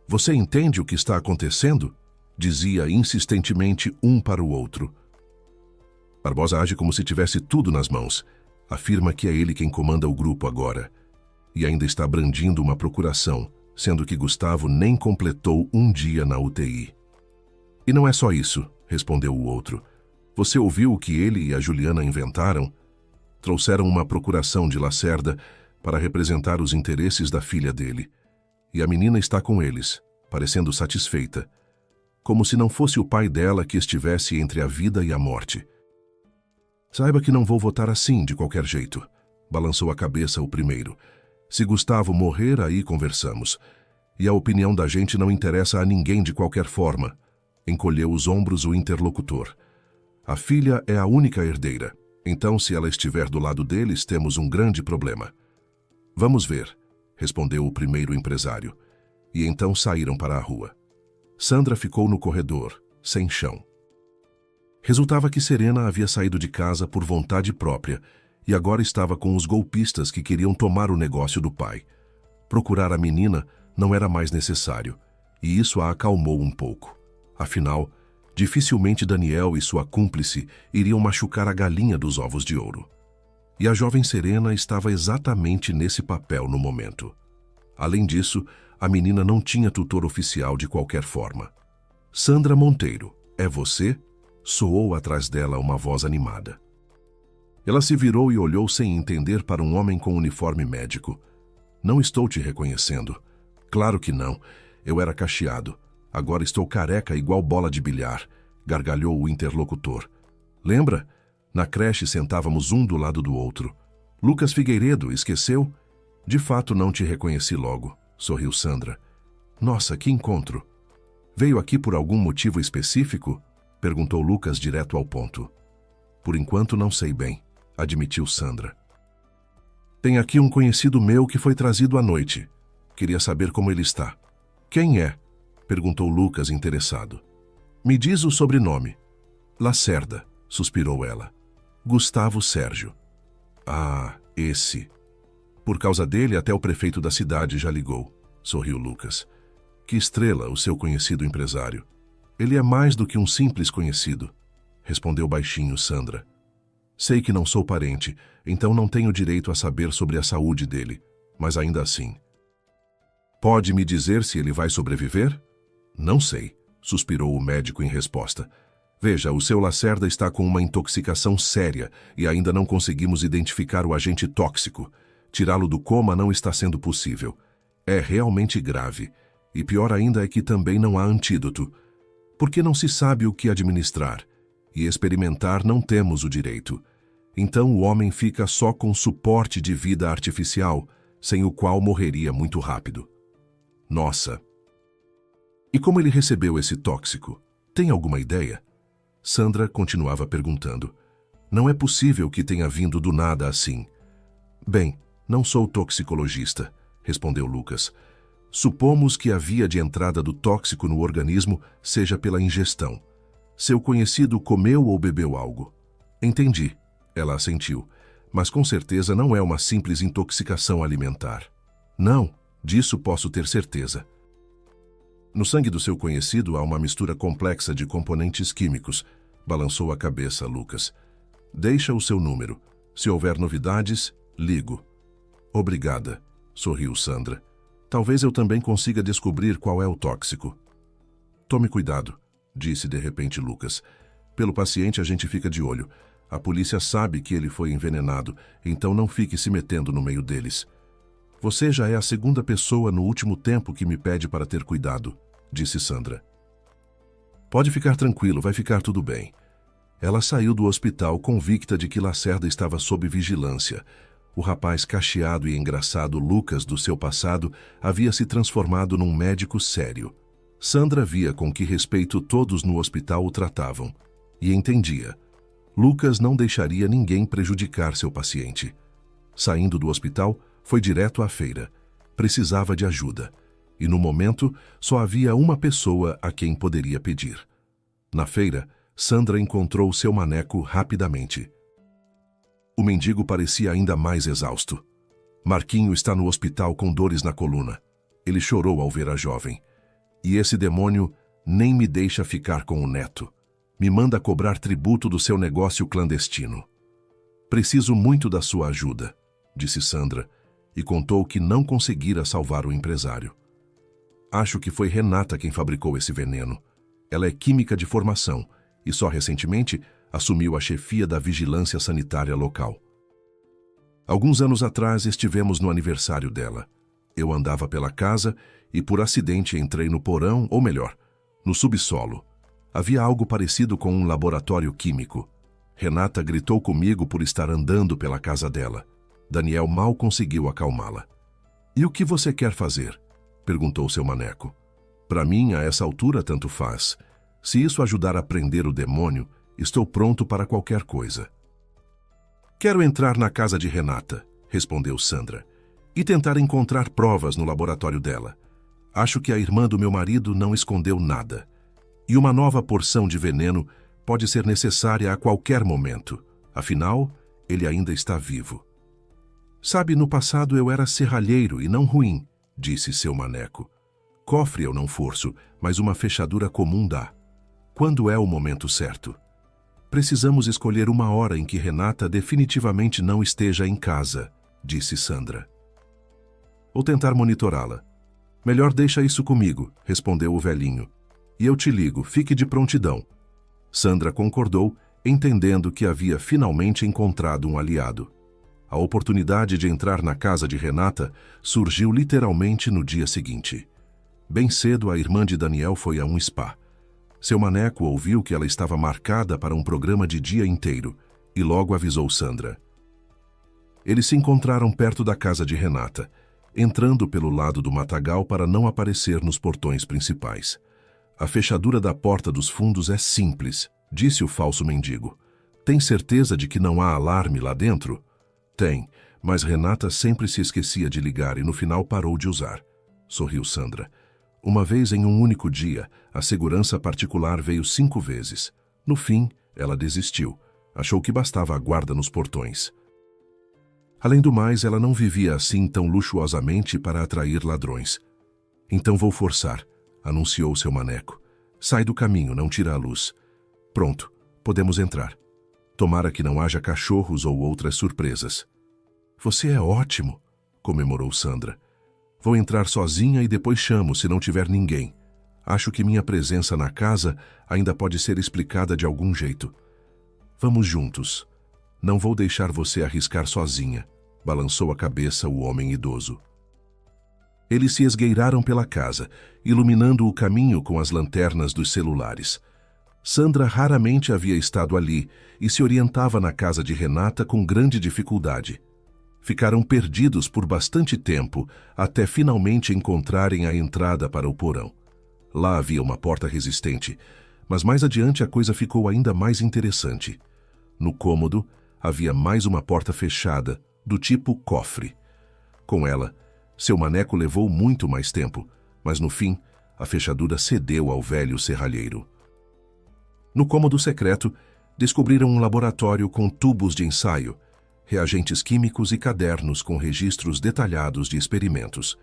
Você entende o que está acontecendo? Dizia insistentemente um para o outro. Barbosa age como se tivesse tudo nas mãos. Afirma que é ele quem comanda o grupo agora. E ainda está brandindo uma procuração, sendo que Gustavo nem completou um dia na UTI. E não é só isso, respondeu o outro. Você ouviu o que ele e a Juliana inventaram? Trouxeram uma procuração de Lacerda para representar os interesses da filha dele. E a menina está com eles, parecendo satisfeita, como se não fosse o pai dela que estivesse entre a vida e a morte. Saiba que não vou votar assim, de qualquer jeito, balançou a cabeça o primeiro. Se Gustavo morrer, aí conversamos. E a opinião da gente não interessa a ninguém de qualquer forma. Encolheu os ombros o interlocutor. A filha é a única herdeira. Então, se ela estiver do lado deles, temos um grande problema. Vamos ver, respondeu o primeiro empresário. E então saíram para a rua. Sandra ficou no corredor, sem chão. Resultava que Serena havia saído de casa por vontade própria e agora estava com os golpistas que queriam tomar o negócio do pai. Procurar a menina não era mais necessário, e isso a acalmou um pouco. Afinal, dificilmente Daniel e sua cúmplice iriam machucar a galinha dos ovos de ouro. E a jovem Serena estava exatamente nesse papel no momento. Além disso, a menina não tinha tutor oficial de qualquer forma. Sandra Monteiro, é você? Soou atrás dela uma voz animada. Ela se virou e olhou sem entender para um homem com uniforme médico. Não estou te reconhecendo. Claro que não. Eu era cacheado. Agora estou careca igual bola de bilhar, gargalhou o interlocutor. Lembra? Na creche sentávamos um do lado do outro. Lucas Figueiredo, esqueceu? De fato não te reconheci logo, sorriu Sandra. Nossa, que encontro! Veio aqui por algum motivo específico? Perguntou Lucas direto ao ponto. Por enquanto não sei bem, admitiu Sandra. Tem aqui um conhecido meu que foi trazido à noite. Queria saber como ele está. Quem é? Perguntou Lucas interessado. Me diz o sobrenome. Lacerda, suspirou ela. Gustavo Sérgio. Ah, esse. Por causa dele, até o prefeito da cidade já ligou, sorriu Lucas. Que estrela, o seu conhecido empresário. Ele é mais do que um simples conhecido, respondeu baixinho Sandra. Sei que não sou parente, então não tenho direito a saber sobre a saúde dele, mas ainda assim. Pode me dizer se ele vai sobreviver? Não sei, suspirou o médico em resposta. Veja, o seu Lacerda está com uma intoxicação séria e ainda não conseguimos identificar o agente tóxico. Tirá-lo do coma não está sendo possível. É realmente grave. E pior ainda é que também não há antídoto. Porque não se sabe o que administrar. E experimentar não temos o direito. Então o homem fica só com suporte de vida artificial, sem o qual morreria muito rápido. Nossa! E como ele recebeu esse tóxico? Tem alguma ideia? Sandra continuava perguntando. Não é possível que tenha vindo do nada assim. Bem, não sou toxicologista, respondeu Lucas. Supomos que a via de entrada do tóxico no organismo seja pela ingestão. Seu conhecido comeu ou bebeu algo. Entendi, ela assentiu, mas com certeza não é uma simples intoxicação alimentar. Não, disso posso ter certeza. No sangue do seu conhecido há uma mistura complexa de componentes químicos, balançou a cabeça Lucas. Deixa o seu número. Se houver novidades, ligo. Obrigada, sorriu Sandra. Talvez eu também consiga descobrir qual é o tóxico. Tome cuidado, disse de repente Lucas. Pelo paciente a gente fica de olho. A polícia sabe que ele foi envenenado, então não fique se metendo no meio deles. Você já é a segunda pessoa no último tempo que me pede para ter cuidado, disse Sandra. Pode ficar tranquilo, vai ficar tudo bem. Ela saiu do hospital convicta de que Lacerda estava sob vigilância. O rapaz cacheado e engraçado Lucas do seu passado havia se transformado num médico sério. Sandra via com que respeito todos no hospital o tratavam. E entendia. Lucas não deixaria ninguém prejudicar seu paciente. Saindo do hospital, foi direto à feira. Precisava de ajuda. E no momento, só havia uma pessoa a quem poderia pedir. Na feira, Sandra encontrou seu maneco rapidamente. O mendigo parecia ainda mais exausto. Marquinho está no hospital com dores na coluna. Ele chorou ao ver a jovem. E esse demônio nem me deixa ficar com o neto. Me manda cobrar tributo do seu negócio clandestino. Preciso muito da sua ajuda, disse Sandra, e contou que não conseguira salvar o empresário. Acho que foi Renata quem fabricou esse veneno. Ela é química de formação e só recentemente assumiu a chefia da vigilância sanitária local. Alguns anos atrás estivemos no aniversário dela. Eu andava pela casa e por acidente entrei no porão, ou melhor, no subsolo. Havia algo parecido com um laboratório químico. Renata gritou comigo por estar andando pela casa dela. Daniel mal conseguiu acalmá-la. "E o que você quer fazer?" perguntou seu maneco. "Para mim, a essa altura, tanto faz. Se isso ajudar a prender o demônio, estou pronto para qualquer coisa." "Quero entrar na casa de Renata", respondeu Sandra, "e tentar encontrar provas no laboratório dela. Acho que a irmã do meu marido não escondeu nada. E uma nova porção de veneno pode ser necessária a qualquer momento. Afinal, ele ainda está vivo." "Sabe, no passado eu era serralheiro e não ruim", disse seu maneco. "Cofre eu não forço, mas uma fechadura comum dá. Quando é o momento certo?" "Precisamos escolher uma hora em que Renata definitivamente não esteja em casa", disse Sandra. "Ou tentar monitorá-la." "Melhor deixa isso comigo", respondeu o velhinho. "E eu te ligo, fique de prontidão." Sandra concordou, entendendo que havia finalmente encontrado um aliado. A oportunidade de entrar na casa de Renata surgiu literalmente no dia seguinte. Bem cedo, a irmã de Daniel foi a um spa. Seu maneco ouviu que ela estava marcada para um programa de dia inteiro e logo avisou Sandra. Eles se encontraram perto da casa de Renata, entrando pelo lado do matagal para não aparecer nos portões principais. "A fechadura da porta dos fundos é simples", disse o falso mendigo. "Tem certeza de que não há alarme lá dentro?" "Tem, mas Renata sempre se esquecia de ligar e no final parou de usar", sorriu Sandra. "Uma vez em um único dia, a segurança particular veio 5 vezes. No fim, ela desistiu. Achou que bastava a guarda nos portões. Além do mais, ela não vivia assim tão luxuosamente para atrair ladrões. Então vou forçar", anunciou seu maneco. "Sai do caminho, não tira a luz. Pronto, podemos entrar. Tomara que não haja cachorros ou outras surpresas." "Você é ótimo", comemorou Sandra. "Vou entrar sozinha e depois chamo se não tiver ninguém. Acho que minha presença na casa ainda pode ser explicada de algum jeito." "Vamos juntos. Não vou deixar você arriscar sozinha", balançou a cabeça o homem idoso. Eles se esgueiraram pela casa, iluminando o caminho com as lanternas dos celulares. Sandra raramente havia estado ali e se orientava na casa de Renata com grande dificuldade. Ficaram perdidos por bastante tempo até finalmente encontrarem a entrada para o porão. Lá havia uma porta resistente, mas mais adiante a coisa ficou ainda mais interessante. No cômodo havia mais uma porta fechada, do tipo cofre. Com ela, seu maneco levou muito mais tempo, mas no fim, a fechadura cedeu ao velho serralheiro. No cômodo secreto, descobriram um laboratório com tubos de ensaio, reagentes químicos e cadernos com registros detalhados de experimentos.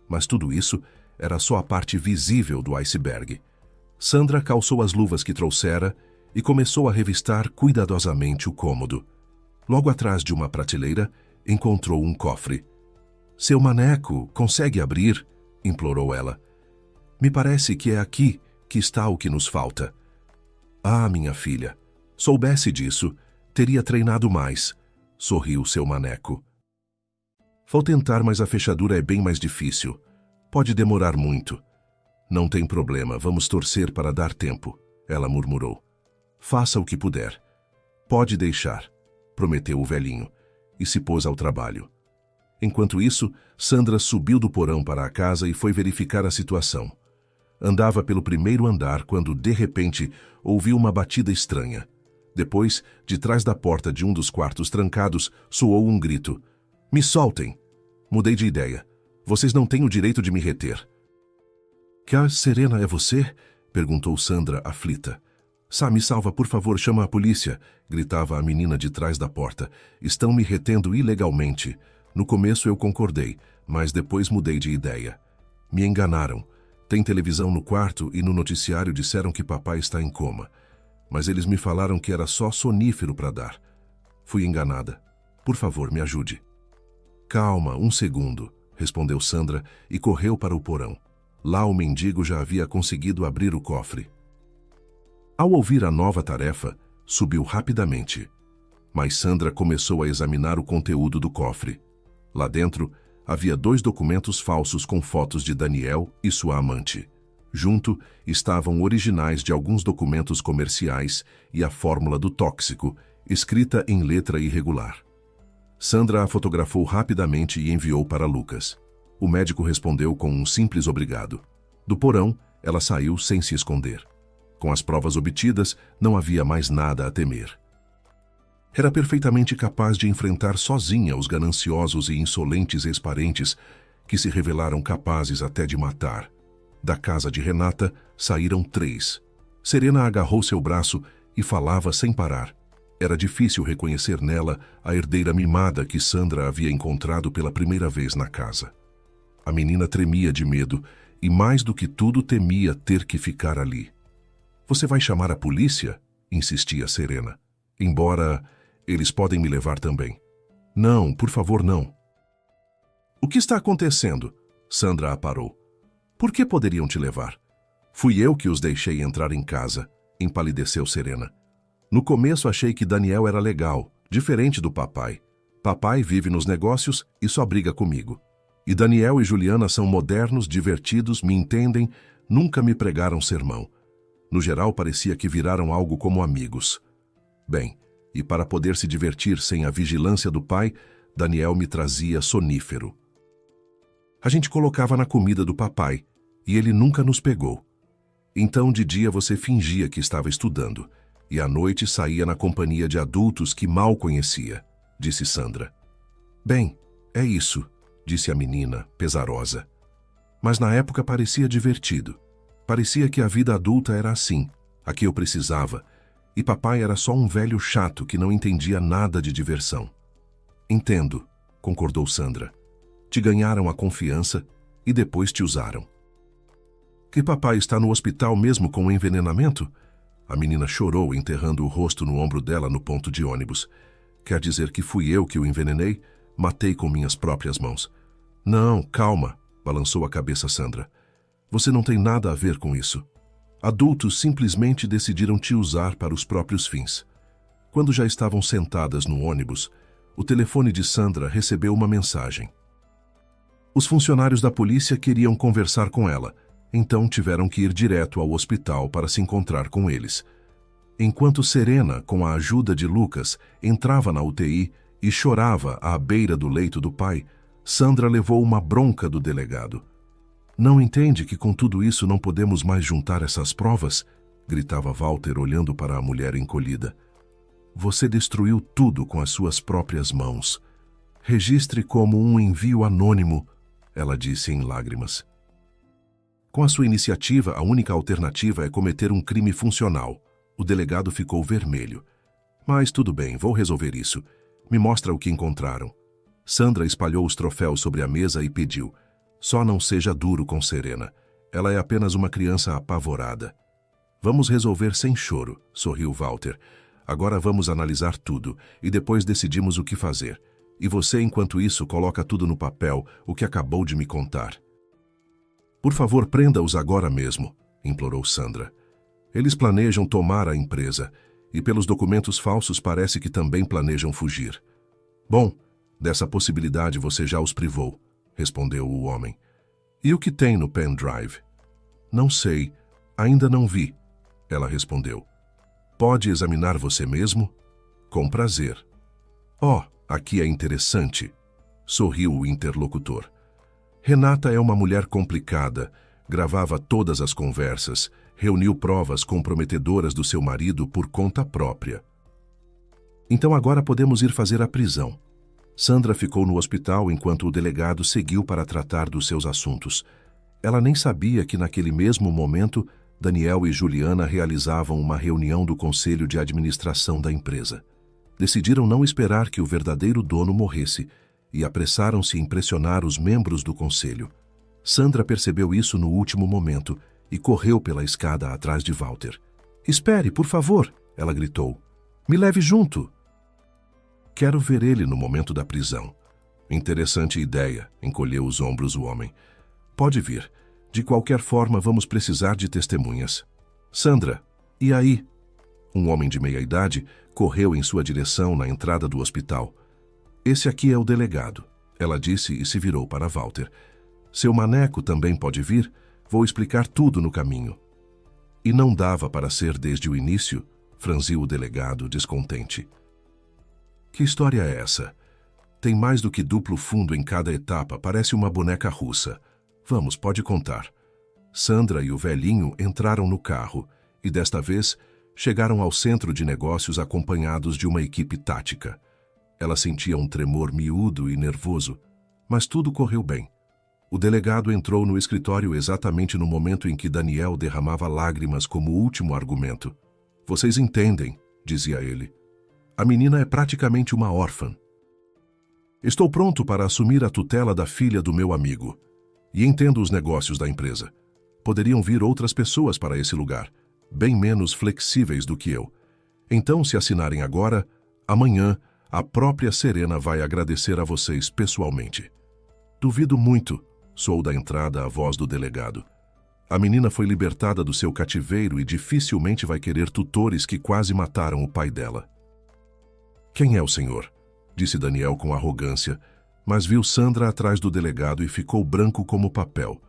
Mas tudo isso era só a parte visível do iceberg. Sandra calçou as luvas que trouxera e começou a revistar cuidadosamente o cômodo. Logo atrás de uma prateleira, encontrou um cofre. "Seu maneco, consegue abrir?" implorou ela. "Me parece que é aqui que está o que nos falta." "Ah, minha filha, soubesse disso, teria treinado mais", sorriu seu maneco. "Vou tentar, mas a fechadura é bem mais difícil. Pode demorar muito." "Não tem problema, vamos torcer para dar tempo", ela murmurou. "Faça o que puder." "Pode deixar", prometeu o velhinho, e se pôs ao trabalho. Enquanto isso, Sandra subiu do porão para a casa e foi verificar a situação. Andava pelo primeiro andar quando, de repente, ouviu uma batida estranha. Depois, de trás da porta de um dos quartos trancados, soou um grito. "Me soltem!" "Mudei de ideia. Vocês não têm o direito de me reter." "Que Serena é você?" perguntou Sandra, aflita. Me salva, por favor, chama a polícia", gritava a menina de trás da porta. "Estão me retendo ilegalmente. No começo eu concordei, mas depois mudei de ideia. Me enganaram. Tem televisão no quarto e no noticiário disseram que papai está em coma. Mas eles me falaram que era só sonífero para dar. Fui enganada. Por favor, me ajude. Calma, um segundo, respondeu Sandra e correu para o porão. Lá o mendigo já havia conseguido abrir o cofre. Ao ouvir a nova tarefa, subiu rapidamente. Mas Sandra começou a examinar o conteúdo do cofre. Lá dentro, havia 2 documentos falsos com fotos de Daniel e sua amante. Junto estavam originais de alguns documentos comerciais e a fórmula do tóxico, escrita em letra irregular. Sandra a fotografou rapidamente e enviou para Lucas. O médico respondeu com um simples obrigado. Do porão, ela saiu sem se esconder. Com as provas obtidas, não havia mais nada a temer. Era perfeitamente capaz de enfrentar sozinha os gananciosos e insolentes ex-parentes que se revelaram capazes até de matar. Da casa de Renata, saíram 3. Serena agarrou seu braço e falava sem parar. Era difícil reconhecer nela a herdeira mimada que Sandra havia encontrado pela primeira vez na casa. A menina tremia de medo e, mais do que tudo, temia ter que ficar ali. Você vai chamar a polícia? Insistia Serena. Embora eles podem me levar também. Não, por favor, não. O que está acontecendo? Sandra a parou. Por que poderiam te levar? Fui eu que os deixei entrar em casa, empalideceu Serena. No começo achei que Daniel era legal, diferente do papai. Papai vive nos negócios e só briga comigo. E Daniel e Juliana são modernos, divertidos, me entendem, nunca me pregaram sermão. No geral, parecia que viraram algo como amigos. Bem, e para poder se divertir sem a vigilância do pai, Daniel me trazia sonífero. A gente colocava na comida do papai, e ele nunca nos pegou. Então, de dia você fingia que estava estudando, e à noite saía na companhia de adultos que mal conhecia, disse Sandra. Bem, é isso, disse a menina, pesarosa. Mas na época parecia divertido. Parecia que a vida adulta era assim, a que eu precisava, e papai era só um velho chato que não entendia nada de diversão. Entendo, concordou Sandra. Te ganharam a confiança e depois te usaram. Que papai está no hospital mesmo com o envenenamento? A menina chorou, enterrando o rosto no ombro dela no ponto de ônibus. Quer dizer que fui eu que o envenenei? Matei com minhas próprias mãos. Não, calma, balançou a cabeça Sandra. Você não tem nada a ver com isso. Adultos simplesmente decidiram te usar para os próprios fins. Quando já estavam sentadas no ônibus, o telefone de Sandra recebeu uma mensagem. Os funcionários da polícia queriam conversar com ela, então tiveram que ir direto ao hospital para se encontrar com eles. Enquanto Serena, com a ajuda de Lucas, entrava na UTI e chorava à beira do leito do pai, Sandra levou uma bronca do delegado. Não entende que com tudo isso não podemos mais juntar essas provas? Gritava Walter olhando para a mulher encolhida. Você destruiu tudo com as suas próprias mãos. Registre como um envio anônimo, ela disse em lágrimas. Com a sua iniciativa, a única alternativa é cometer um crime funcional. O delegado ficou vermelho. Mas tudo bem, vou resolver isso. Me mostra o que encontraram. Sandra espalhou os troféus sobre a mesa e pediu. Só não seja duro com Serena. Ela é apenas uma criança apavorada. Vamos resolver sem choro, sorriu Walter. Agora vamos analisar tudo e depois decidimos o que fazer. E você, enquanto isso, coloca tudo no papel, o que acabou de me contar. Por favor, prenda-os agora mesmo, implorou Sandra. Eles planejam tomar a empresa e pelos documentos falsos parece que também planejam fugir. Bom, dessa possibilidade você já os privou, respondeu o homem. E o que tem no pendrive? Não sei, ainda não vi, ela respondeu. Pode examinar você mesmo? Com prazer. Oh, aqui é interessante, sorriu o interlocutor. Renata é uma mulher complicada, gravava todas as conversas, reuniu provas comprometedoras do seu marido por conta própria. Então agora podemos ir fazer a prisão. Sandra ficou no hospital enquanto o delegado seguiu para tratar dos seus assuntos. Ela nem sabia que naquele mesmo momento Daniel e Juliana realizavam uma reunião do conselho de administração da empresa. Decidiram não esperar que o verdadeiro dono morresse e apressaram-se em pressionar os membros do conselho. Sandra percebeu isso no último momento e correu pela escada atrás de Walter. "Espere, por favor!" ela gritou. "Me leve junto!" "Quero ver ele no momento da prisão." "Interessante ideia", encolheu os ombros o homem. "Pode vir. De qualquer forma, vamos precisar de testemunhas." "Sandra, e aí?" Um homem de meia-idade correu em sua direção na entrada do hospital. "Esse aqui é o delegado", ela disse e se virou para Walter. "Seu maneco também pode vir? Vou explicar tudo no caminho." "E não dava para ser desde o início?" franziu o delegado, descontente. "Que história é essa? Tem mais do que duplo fundo em cada etapa, parece uma boneca russa. Vamos, pode contar." Sandra e o velhinho entraram no carro e, desta vez, chegaram ao centro de negócios acompanhados de uma equipe tática. Ela sentia um tremor miúdo e nervoso, mas tudo correu bem. O delegado entrou no escritório exatamente no momento em que Daniel derramava lágrimas como último argumento. "Vocês entendem", dizia ele. "A menina é praticamente uma órfã. Estou pronto para assumir a tutela da filha do meu amigo. E entendo os negócios da empresa. Poderiam vir outras pessoas para esse lugar, bem menos flexíveis do que eu. Então, se assinarem agora, amanhã, a própria Serena vai agradecer a vocês pessoalmente." "Duvido muito", soou da entrada a voz do delegado. "A menina foi libertada do seu cativeiro e dificilmente vai querer tutores que quase mataram o pai dela." "Quem é o senhor?" disse Daniel com arrogância, mas viu Sandra atrás do delegado e ficou branco como papel.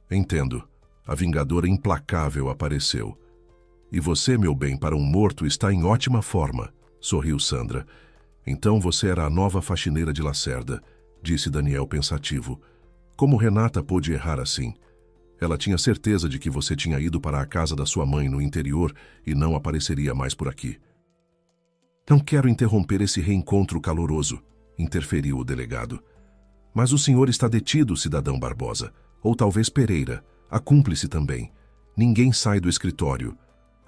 "Entendo. A vingadora implacável apareceu." "E você, meu bem, para um morto está em ótima forma", sorriu Sandra. "Então você era a nova faxineira de Lacerda", disse Daniel pensativo. "Como Renata pôde errar assim? Ela tinha certeza de que você tinha ido para a casa da sua mãe no interior e não apareceria mais por aqui." "Não quero interromper esse reencontro caloroso", interferiu o delegado. "Mas o senhor está detido, cidadão Barbosa. Ou talvez Pereira, a cúmplice também. Ninguém sai do escritório.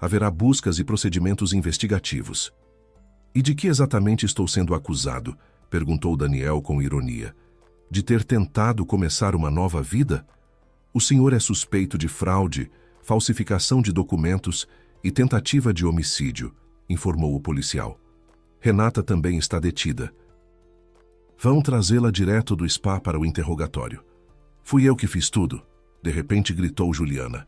Haverá buscas e procedimentos investigativos." "E de que exatamente estou sendo acusado?" perguntou Daniel com ironia. "De ter tentado começar uma nova vida? O senhor é suspeito de fraude, falsificação de documentos e tentativa de homicídio", informou o policial. "Renata também está detida. Vão trazê-la direto do spa para o interrogatório." "Fui eu que fiz tudo", de repente gritou Juliana.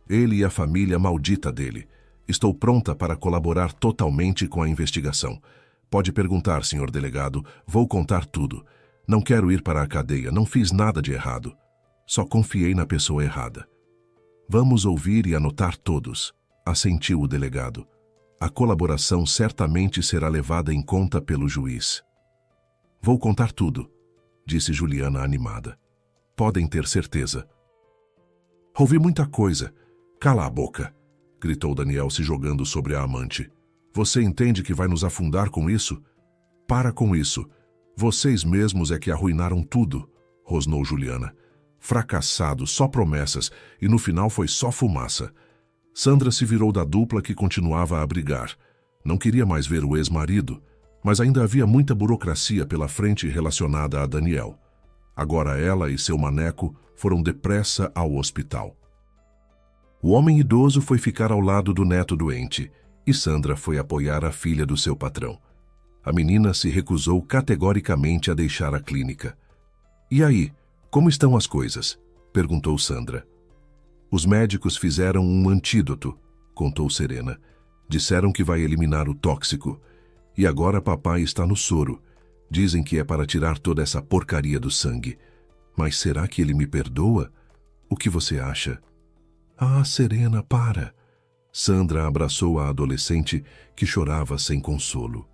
"Ele e a família maldita dele. Estou pronta para colaborar totalmente com a investigação. Pode perguntar, senhor delegado, vou contar tudo. Não quero ir para a cadeia, não fiz nada de errado. Só confiei na pessoa errada." "Vamos ouvir e anotar todos", assentiu o delegado. "A colaboração certamente será levada em conta pelo juiz." "Vou contar tudo", disse Juliana animada. "Podem ter certeza." "Ouvi muita coisa. Cala a boca", gritou Daniel se jogando sobre a amante. "Você entende que vai nos afundar com isso? Para com isso. Vocês mesmos é que arruinaram tudo", rosnou Juliana. "Fracassado, só promessas, e no final foi só fumaça." Sandra se virou da dupla que continuava a brigar. Não queria mais ver o ex-marido, mas ainda havia muita burocracia pela frente relacionada a Daniel. Agora ela e seu maneco foram depressa ao hospital. O homem idoso foi ficar ao lado do neto doente, e Sandra foi apoiar a filha do seu patrão. A menina se recusou categoricamente a deixar a clínica. "E aí, como estão as coisas?" perguntou Sandra. "Os médicos fizeram um antídoto", contou Serena. "Disseram que vai eliminar o tóxico. E agora papai está no soro. Dizem que é para tirar toda essa porcaria do sangue. Mas será que ele me perdoa? O que você acha?" "Ah, Serena, para." Sandra abraçou a adolescente, que chorava sem consolo.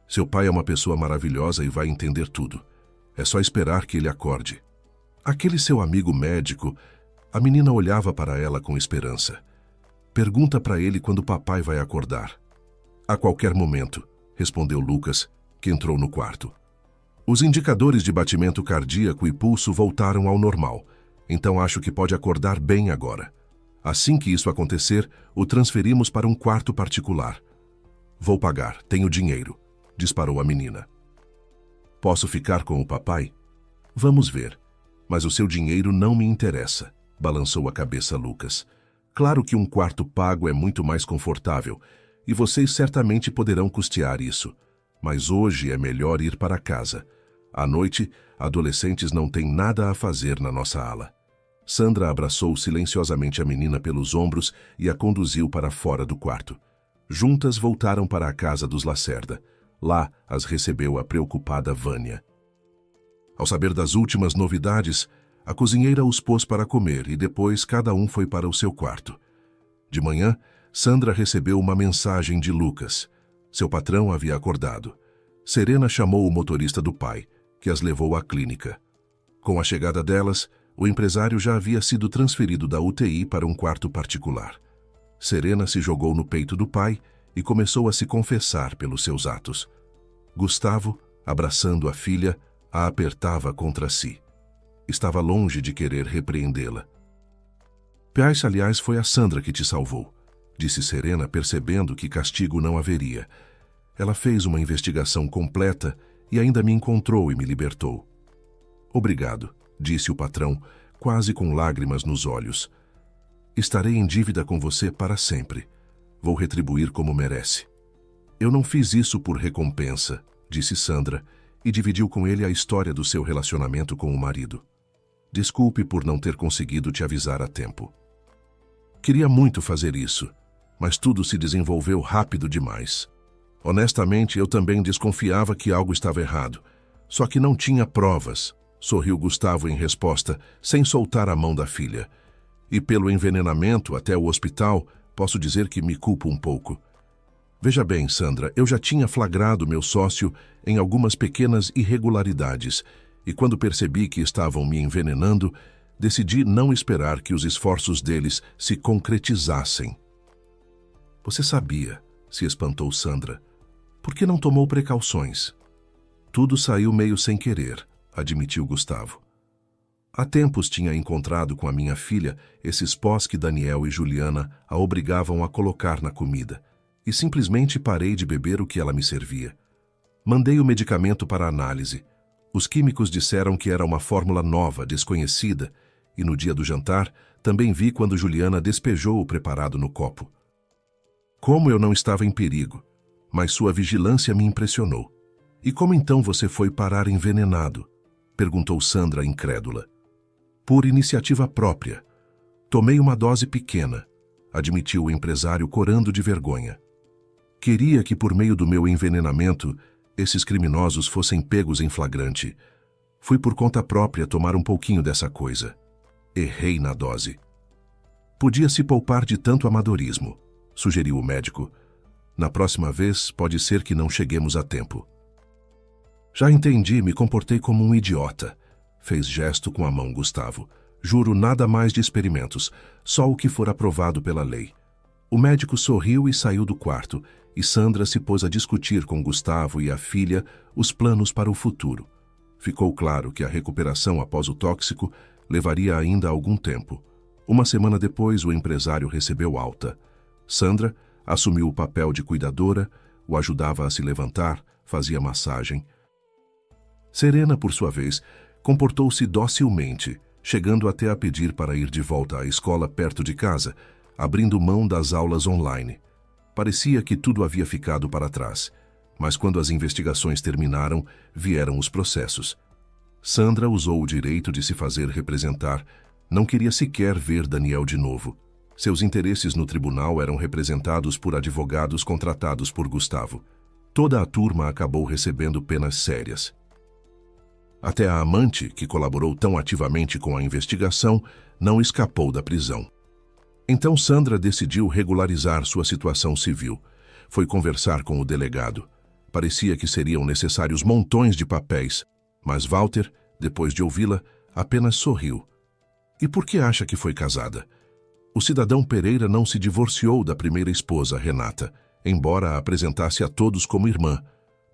"Seu pai é uma pessoa maravilhosa e vai entender tudo. É só esperar que ele acorde." "Aquele seu amigo médico..." A menina olhava para ela com esperança. "Pergunta para ele quando papai vai acordar." "A qualquer momento", respondeu Lucas, que entrou no quarto. "Os indicadores de batimento cardíaco e pulso voltaram ao normal, então acho que pode acordar bem agora. Assim que isso acontecer, o transferimos para um quarto particular." "Vou pagar, tenho dinheiro", disparou a menina. Posso ficar com o papai? Vamos ver. Mas o seu dinheiro não me interessa, balançou a cabeça Lucas. Claro que um quarto pago é muito mais confortável, e vocês certamente poderão custear isso. Mas hoje é melhor ir para casa. À noite, adolescentes não têm nada a fazer na nossa ala. Sandra abraçou silenciosamente a menina pelos ombros e a conduziu para fora do quarto. Juntas voltaram para a casa dos Lacerda. Lá as recebeu a preocupada Vânia. Ao saber das últimas novidades, a cozinheira os pôs para comer e depois cada um foi para o seu quarto. De manhã, Sandra recebeu uma mensagem de Lucas. Seu patrão havia acordado. Serena chamou o motorista do pai, que as levou à clínica. Com a chegada delas, o empresário já havia sido transferido da UTI para um quarto particular. Serena se jogou no peito do pai e começou a se confessar pelos seus atos. Gustavo, abraçando a filha, a apertava contra si. Estava longe de querer repreendê-la. Aliás, foi a Sandra que te salvou, disse Serena, percebendo que castigo não haveria. Ela fez uma investigação completa e ainda me encontrou e me libertou. Obrigado, disse o patrão, quase com lágrimas nos olhos. Estarei em dívida com você para sempre. Vou retribuir como merece. Eu não fiz isso por recompensa, disse Sandra, e dividiu com ele a história do seu relacionamento com o marido. Desculpe por não ter conseguido te avisar a tempo. Queria muito fazer isso, mas tudo se desenvolveu rápido demais. Honestamente, eu também desconfiava que algo estava errado, só que não tinha provas, sorriu Gustavo em resposta, sem soltar a mão da filha. E pelo envenenamento até o hospital, posso dizer que me culpo um pouco. Veja bem, Sandra, eu já tinha flagrado meu sócio em algumas pequenas irregularidades, e quando percebi que estavam me envenenando, decidi não esperar que os esforços deles se concretizassem. Você sabia, se espantou Sandra. Por que não tomou precauções? Tudo saiu meio sem querer, admitiu Gustavo. Há tempos tinha encontrado com a minha filha esses pós que Daniel e Juliana a obrigavam a colocar na comida, e simplesmente parei de beber o que ela me servia. Mandei o medicamento para análise. Os químicos disseram que era uma fórmula nova, desconhecida, e no dia do jantar também vi quando Juliana despejou o preparado no copo. Como eu não estava em perigo, mas sua vigilância me impressionou. E como então você foi parar envenenado? Perguntou Sandra, incrédula. Por iniciativa própria. Tomei uma dose pequena, admitiu o empresário corando de vergonha. Queria que por meio do meu envenenamento, esses criminosos fossem pegos em flagrante. Fui por conta própria tomar um pouquinho dessa coisa. Errei na dose. Podia se poupar de tanto amadorismo, sugeriu o médico. Na próxima vez, pode ser que não cheguemos a tempo. Já entendi, me comportei como um idiota. Fez gesto com a mão Gustavo. Juro nada mais de experimentos, só o que for aprovado pela lei. O médico sorriu e saiu do quarto, e Sandra se pôs a discutir com Gustavo e a filha os planos para o futuro. Ficou claro que a recuperação após o tóxico levaria ainda algum tempo. Uma semana depois, o empresário recebeu alta. Sandra assumiu o papel de cuidadora, o ajudava a se levantar, fazia massagem. Serena, por sua vez, comportou-se docilmente, chegando até a pedir para ir de volta à escola perto de casa, abrindo mão das aulas online. Parecia que tudo havia ficado para trás, mas quando as investigações terminaram, vieram os processos. Sandra usou o direito de se fazer representar, não queria sequer ver Daniel de novo. Seus interesses no tribunal eram representados por advogados contratados por Gustavo. Toda a turma acabou recebendo penas sérias. Até a amante, que colaborou tão ativamente com a investigação, não escapou da prisão. Então Sandra decidiu regularizar sua situação civil. Foi conversar com o delegado. Parecia que seriam necessários montões de papéis, mas Walter, depois de ouvi-la, apenas sorriu. E por que acha que foi casada? O cidadão Pereira não se divorciou da primeira esposa, Renata, embora a apresentasse a todos como irmã.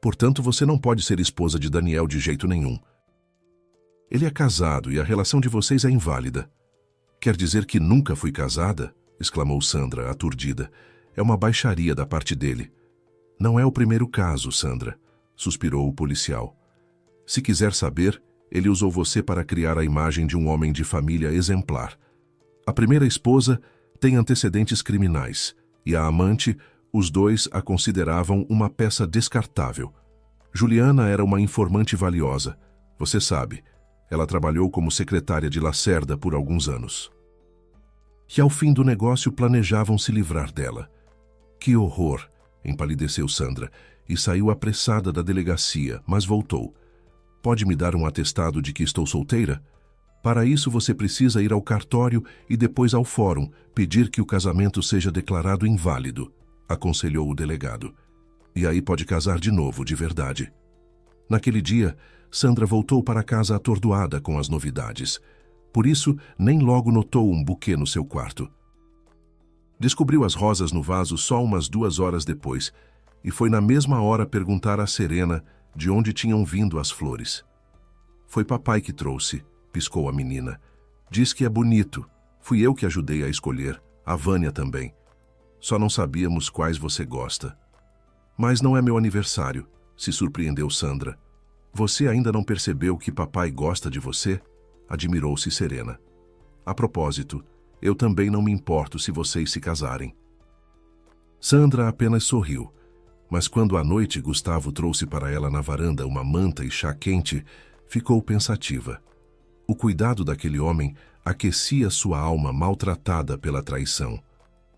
Portanto, você não pode ser esposa de Daniel de jeito nenhum. Ele é casado e a relação de vocês é inválida. Quer dizer que nunca fui casada? Exclamou Sandra, aturdida. É uma baixaria da parte dele. Não é o primeiro caso, Sandra, suspirou o policial. Se quiser saber, ele usou você para criar a imagem de um homem de família exemplar. A primeira esposa tem antecedentes criminais, e a amante, os dois a consideravam uma peça descartável. Juliana era uma informante valiosa. Você sabe, ela trabalhou como secretária de Lacerda por alguns anos. E ao fim do negócio planejavam se livrar dela. Que horror! Empalideceu Sandra e saiu apressada da delegacia, mas voltou. Pode me dar um atestado de que estou solteira? Para isso você precisa ir ao cartório e depois ao fórum pedir que o casamento seja declarado inválido, aconselhou o delegado. E aí pode casar de novo, de verdade. Naquele dia, Sandra voltou para casa atordoada com as novidades. Por isso, nem logo notou um buquê no seu quarto. Descobriu as rosas no vaso só umas 2 horas depois, e foi na mesma hora perguntar a Serena de onde tinham vindo as flores. Foi papai que trouxe, piscou a menina. Diz que é bonito. Fui eu que ajudei a escolher, a Vânia também. Só não sabíamos quais você gosta. Mas não é meu aniversário, se surpreendeu Sandra. Você ainda não percebeu que papai gosta de você? Admirou-se Serena. A propósito, eu também não me importo se vocês se casarem. Sandra apenas sorriu, mas quando à noite Gustavo trouxe para ela na varanda uma manta e chá quente, ficou pensativa. O cuidado daquele homem aquecia sua alma maltratada pela traição.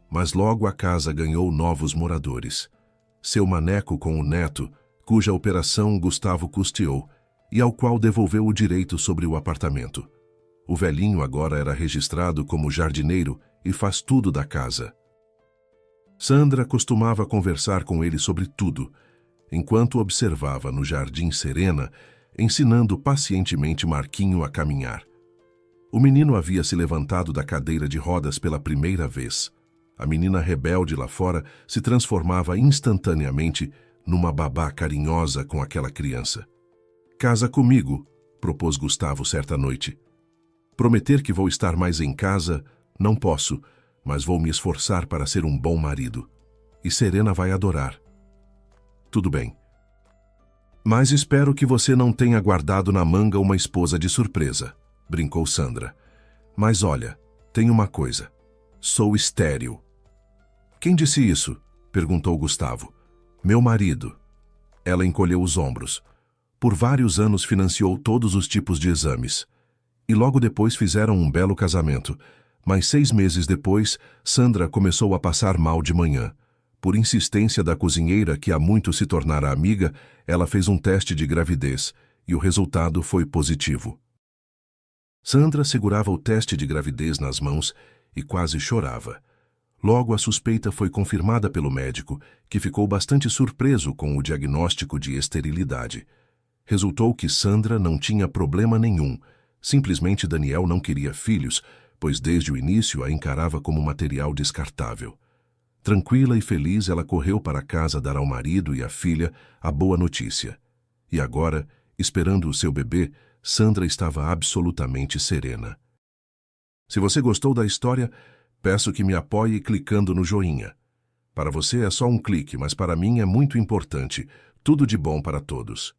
Mas logo a casa ganhou novos moradores. Seu maneco com o neto, cuja operação Gustavo custeou, e ao qual devolveu o direito sobre o apartamento. O velhinho agora era registrado como jardineiro e faz tudo da casa. Sandra costumava conversar com ele sobre tudo, enquanto observava no jardim Serena, ensinando pacientemente Marquinho a caminhar. O menino havia se levantado da cadeira de rodas pela primeira vez. A menina rebelde lá fora se transformava instantaneamente numa babá carinhosa com aquela criança. Casa comigo, propôs Gustavo certa noite. Prometer que vou estar mais em casa, não posso, mas vou me esforçar para ser um bom marido. E Serena vai adorar. Tudo bem. Mas espero que você não tenha guardado na manga uma esposa de surpresa, brincou Sandra. Mas olha, tem uma coisa. Sou estéril. Quem disse isso? Perguntou Gustavo. Meu marido. Ela encolheu os ombros. Por vários anos financiou todos os tipos de exames. E logo depois fizeram um belo casamento. Mas 6 meses depois, Sandra começou a passar mal de manhã. Por insistência da cozinheira, que há muito se tornara amiga, ela fez um teste de gravidez, e o resultado foi positivo. Sandra segurava o teste de gravidez nas mãos e quase chorava. Logo a suspeita foi confirmada pelo médico, que ficou bastante surpreso com o diagnóstico de esterilidade. Resultou que Sandra não tinha problema nenhum. Simplesmente Daniel não queria filhos, pois desde o início a encarava como material descartável. Tranquila e feliz, ela correu para casa dar ao marido e à filha a boa notícia. E agora, esperando o seu bebê, Sandra estava absolutamente serena. Se você gostou da história, peço que me apoie clicando no joinha. Para você é só um clique, mas para mim é muito importante. Tudo de bom para todos.